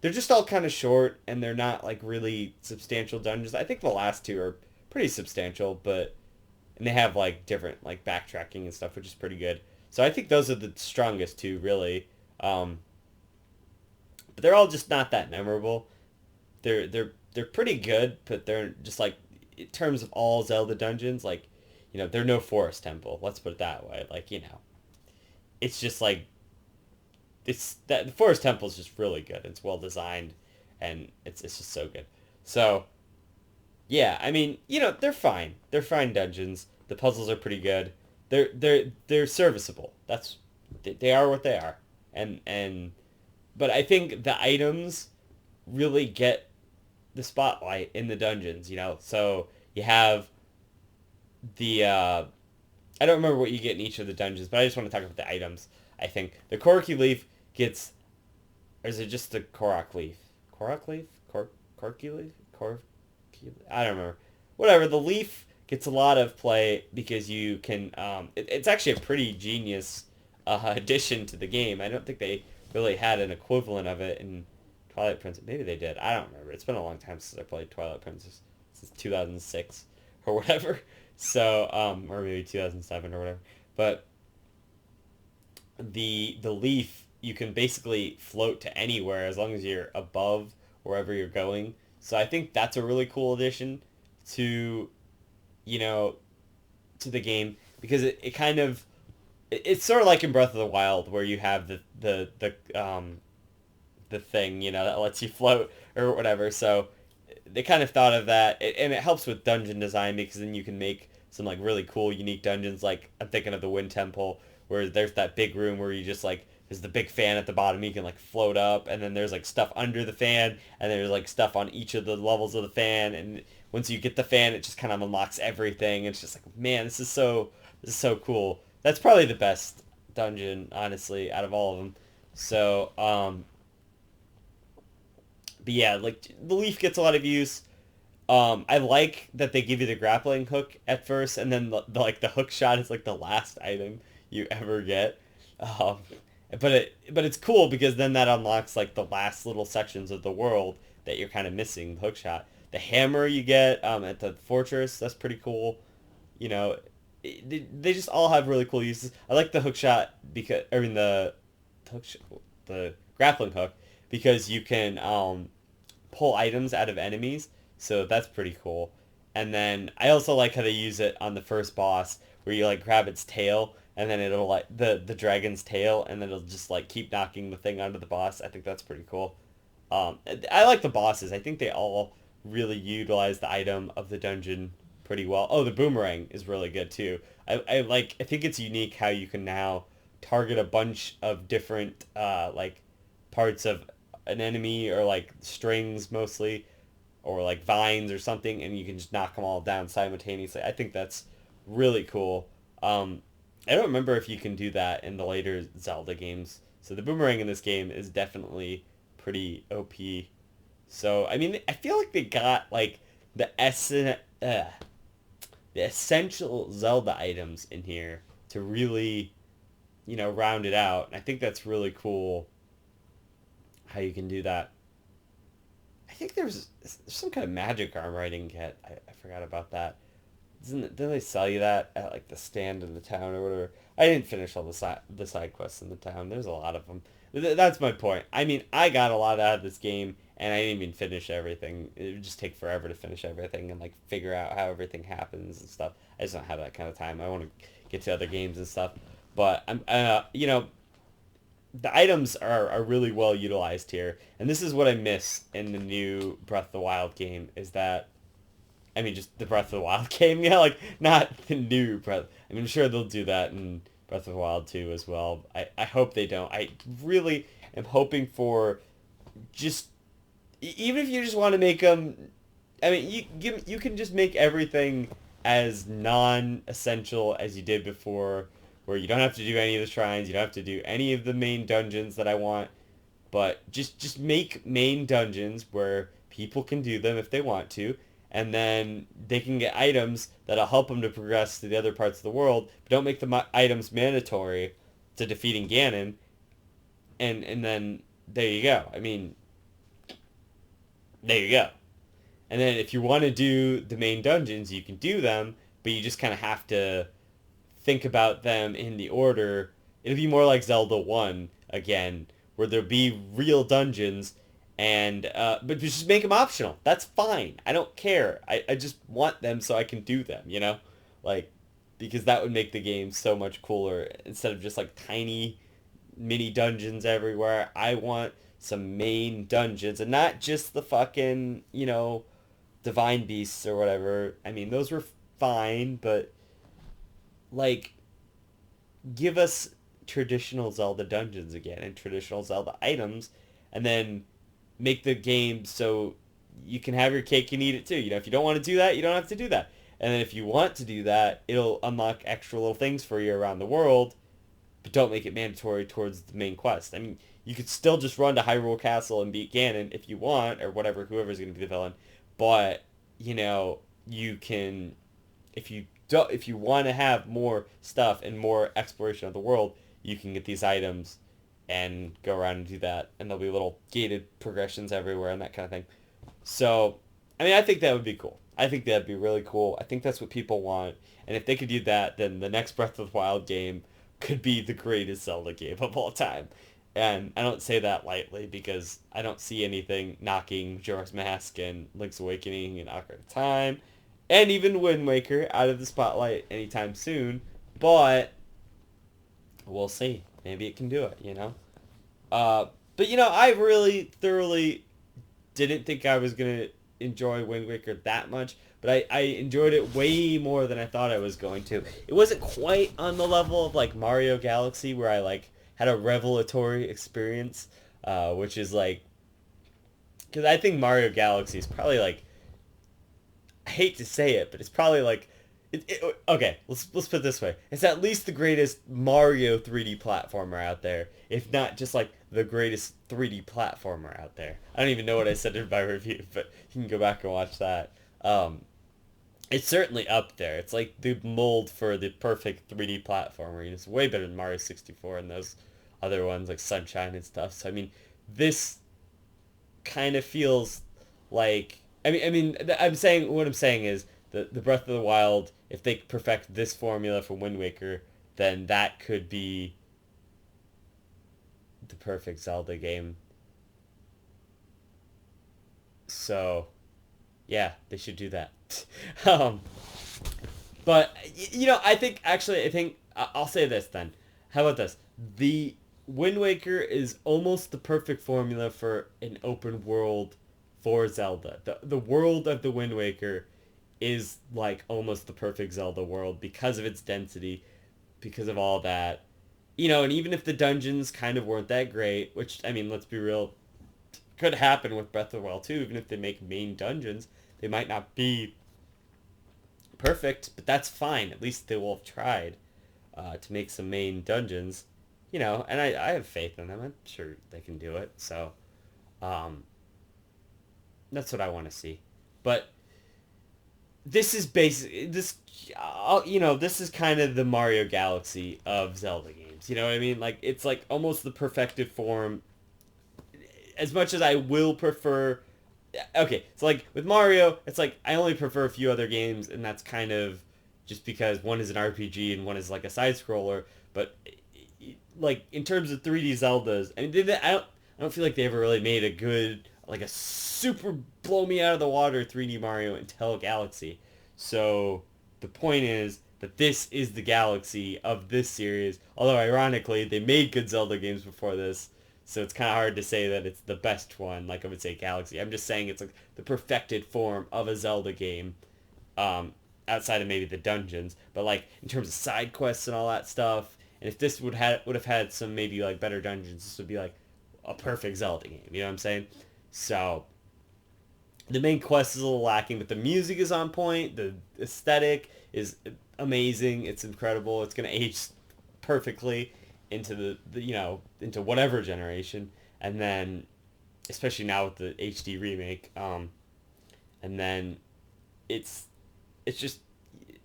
they're just all kind of short, and they're not like really substantial dungeons. I think the last two are pretty substantial, but and they have like different like backtracking and stuff, which is pretty good. So I think those are the strongest two, really. Um, but they're all just not that memorable. They're pretty good, but they're just like in terms of all Zelda dungeons, like they're no forest temple. Let's put it that way. Like it's just like it's that the forest temple is just really good. It's well designed, and it's just so good. So yeah, I mean they're fine. They're fine dungeons. The puzzles are pretty good. They're serviceable. They are what they are, and but I think the items really get the spotlight in the dungeons. So you have the I don't remember what you get in each of the dungeons, but I just want to talk about the items. I think the Korok leaf gets, or is it just the Korok leaf? Korok leaf? Korky leaf? I don't remember. Whatever. The leaf gets a lot of play because you can. It's actually a pretty genius addition to the game. I don't think they really had an equivalent of it in Twilight Princess. Maybe they did. I don't remember. It's been a long time since I played Twilight Princess, since 2006 or whatever. So, or maybe 2007 or whatever. But the leaf, you can basically float to anywhere as long as you're above wherever you're going. So I think that's a really cool addition to, you know, to the game, because it kind of it's sort of like in Breath of the Wild, where you have the thing, that lets you float or whatever. So they kind of thought of that, and it helps with dungeon design, because then you can make some like really cool, unique dungeons. Like I'm thinking of the Wind Temple, where there's that big room where you just like there's the big fan at the bottom, you can like float up, and then there's like stuff under the fan, and there's like stuff on each of the levels of the fan, and once you get the fan, it just kind of unlocks everything. It's just like, man, this is so cool. That's probably the best dungeon, honestly, out of all of them. So, but yeah, like the leaf gets a lot of use. I like that they give you the grappling hook at first, and then the hook shot is like the last item you ever get. Um, but it's cool because then that unlocks like the last little sections of the world that you're kind of missing. The hook shot, the hammer you get at the fortress, that's pretty cool. You know, they just all have really cool uses. I like the hook shot because I mean the grappling hook, because you can pull items out of enemies, so that's pretty cool. And then I also like how they use it on the first boss, where you like grab its tail, and then it'll like the dragon's tail, and then it'll just like keep knocking the thing onto the boss. I think that's pretty cool. I like the bosses. I think they all really utilize the item of the dungeon pretty well. Oh, the boomerang is really good too. I think it's unique how you can now target a bunch of different like parts of an enemy, or like strings mostly, or like vines or something, and you can just knock them all down simultaneously. I think that's really cool. I don't remember if you can do that in the later Zelda games. So the boomerang in this game is definitely pretty OP. So I mean, I feel like they got like the the essential Zelda items in here to really, round it out. And I think that's really cool how you can do that. I think there's some kind of magic armor I didn't get. I forgot about that. Didn't they sell you that at like the stand in the town or whatever? I didn't finish all the side quests in the town. There's a lot of them. That's my point. I mean, I got a lot out of this game, and I didn't even finish everything. It would just take forever to finish everything and like figure out how everything happens and stuff. I just don't have that kind of time. I want to get to other games and stuff. But the items are really well utilized here, and this is what I miss in the new Breath of the Wild game, is that, I mean, just the Breath of the Wild game, like not the new Breath. I mean, sure they'll do that in Breath of the Wild 2 as well. I hope they don't. I really am hoping for just, even if you just want to make them, I mean, you can just make everything as non-essential as you did before, where you don't have to do any of the shrines, you don't have to do any of the main dungeons that I want, but just make main dungeons where people can do them if they want to, and then they can get items that'll help them to progress to the other parts of the world, but don't make the items mandatory to defeating Ganon, and then there you go. I mean, There you go. And then if you want to do the main dungeons, you can do them, but you just kind of have to think about them in the order. It'll be more like Zelda 1 again, where there'll be real dungeons, and but just make them optional. That's fine. I don't care. I just want them so I can do them, you know? Like, because that would make the game so much cooler instead of just like tiny mini dungeons everywhere. I want some main dungeons and not just the fucking, divine beasts or whatever. I mean, those were fine, but like give us traditional Zelda dungeons again and traditional Zelda items, and then make the game so you can have your cake and eat it too. If you don't want to do that, you don't have to do that. And then if you want to do that, it'll unlock extra little things for you around the world, but don't make it mandatory towards the main quest. I mean, you could still just run to Hyrule Castle and beat Ganon if you want, or whatever, whoever's going to be the villain. But, you can, if you want to have more stuff and more exploration of the world, you can get these items and go around and do that. And there'll be little gated progressions everywhere and that kind of thing. So, I mean, I think that would be cool. I think that'd be really cool. I think that's what people want. And if they could do that, then the next Breath of the Wild game could be the greatest Zelda game of all time. And I don't say that lightly because I don't see anything knocking Majora's Mask and Link's Awakening and Ocarina of Time and even Wind Waker out of the spotlight anytime soon. But we'll see. Maybe it can do it. But I really thoroughly didn't think I was gonna enjoy Wind Waker that much, but I enjoyed it way more than I thought I was going to. It wasn't quite on the level of like Mario Galaxy where I like had a revelatory experience, which is like, because I think Mario Galaxy is probably like, I hate to say it, but it's probably like, okay, let's put it this way. It's at least the greatest Mario 3D platformer out there, if not just like the greatest 3D platformer out there. I don't even know what I said in my review, but you can go back and watch that. It's certainly up there. It's like the mold for the perfect 3D platformer. It's way better than Mario 64 and those other ones like Sunshine and stuff. So I mean, this kind of feels like I'm saying what I'm saying is the Breath of the Wild, if they perfect this formula for Wind Waker, then that could be the perfect Zelda game. So, yeah, they should do that. um, but I think I'll say this then. How about this? The Wind Waker is almost the perfect formula for an open world for Zelda. The world of the Wind Waker is like almost the perfect Zelda world because of its density, because of all that. And even if the dungeons kind of weren't that great, which, I mean, let's be real, could happen with Breath of the Wild too, even if they make main dungeons, they might not be perfect, but that's fine. At least they will have tried to make some main dungeons, and I have faith in them. I'm sure they can do it. So, um, that's what I want to see. But this is basic. This is kind of the Mario Galaxy of Zelda games. You know what I mean? Like it's like almost the perfected form. As much as I will prefer, okay, so like with Mario, it's like I only prefer a few other games, and that's kind of just because one is an RPG and one is like a side scroller. But like in terms of 3D Zeldas, I mean, I don't feel like they ever really made a good like a super blow me out of the water 3D Mario until Galaxy. So the point is that this is the Galaxy of this series. Although ironically, they made good Zelda games before this, so it's kind of hard to say that it's the best one. Like I would say Galaxy. I'm just saying it's like the perfected form of a Zelda game, outside of maybe the dungeons. But like in terms of side quests and all that stuff, and if this would have had some maybe like better dungeons, this would be like a perfect Zelda game. You know what I'm saying? So the main quest is a little lacking, but the music is on point. The aesthetic is amazing. It's incredible. It's gonna age perfectly into into whatever generation, and then especially now with the HD remake, and then it's just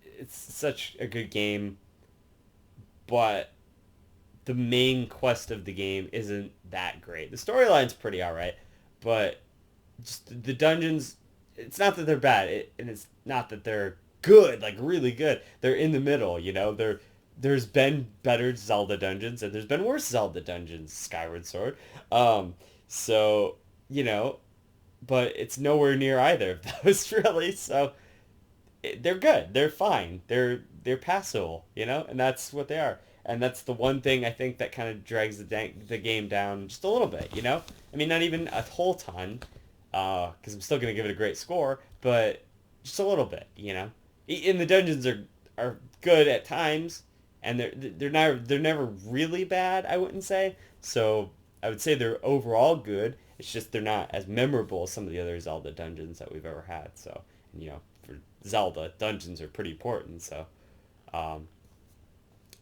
it's such a good game, but the main quest of the game isn't that great. The storyline's pretty alright, but just the dungeons. It's not that they're bad, and it's not that they're good, like really good. They're in the middle, you know. There's been better Zelda dungeons, and there's been worse Zelda dungeons. Skyward Sword, um, so you know, but it's nowhere near either of those really. So they're good. They're fine. They're passable, you know, and that's what they are. And that's the one thing I think that kind of drags the game down just a little bit, you know. I mean, not even a whole ton, because I'm still gonna give it a great score, but just a little bit, you know. And the dungeons are good at times, and they're never really bad. I wouldn't say. So I would say they're overall good. It's just they're not as memorable as some of the other Zelda dungeons that we've ever had. So, and, you know, for Zelda, dungeons are pretty important. So, um,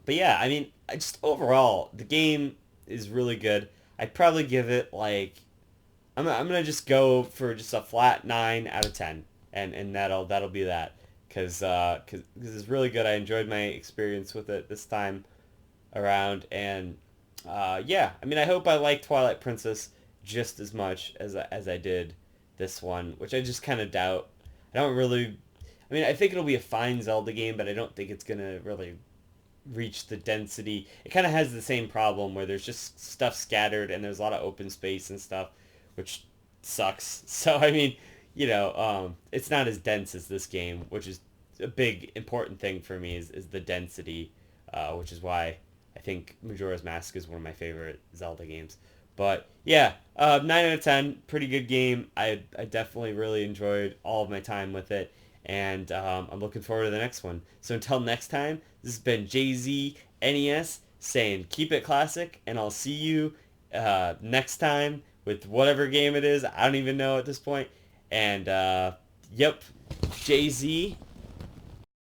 but yeah, I mean, just overall, the game is really good. I'd probably give it like I'm gonna just go for just a flat 9 out of 10, and that'll be that, cause it's really good. I enjoyed my experience with it this time around, and yeah, I mean, I hope I like Twilight Princess just as much as I did this one, which I just kind of doubt. I don't really. I mean, I think it'll be a fine Zelda game, but I don't think it's gonna really reach the density. It kind of has the same problem where there's just stuff scattered and there's a lot of open space and stuff, which sucks. So I mean, it's not as dense as this game, which is a big important thing for me is the density, which is why I think Majora's Mask is one of my favorite Zelda games. But yeah, 9 out of 10, pretty good game. I definitely really enjoyed all of my time with it, and I'm looking forward to the next one. So until next time, this has been JZNES saying keep it classic, and I'll see you next time with whatever game it is. I don't even know at this point. And yep, JZ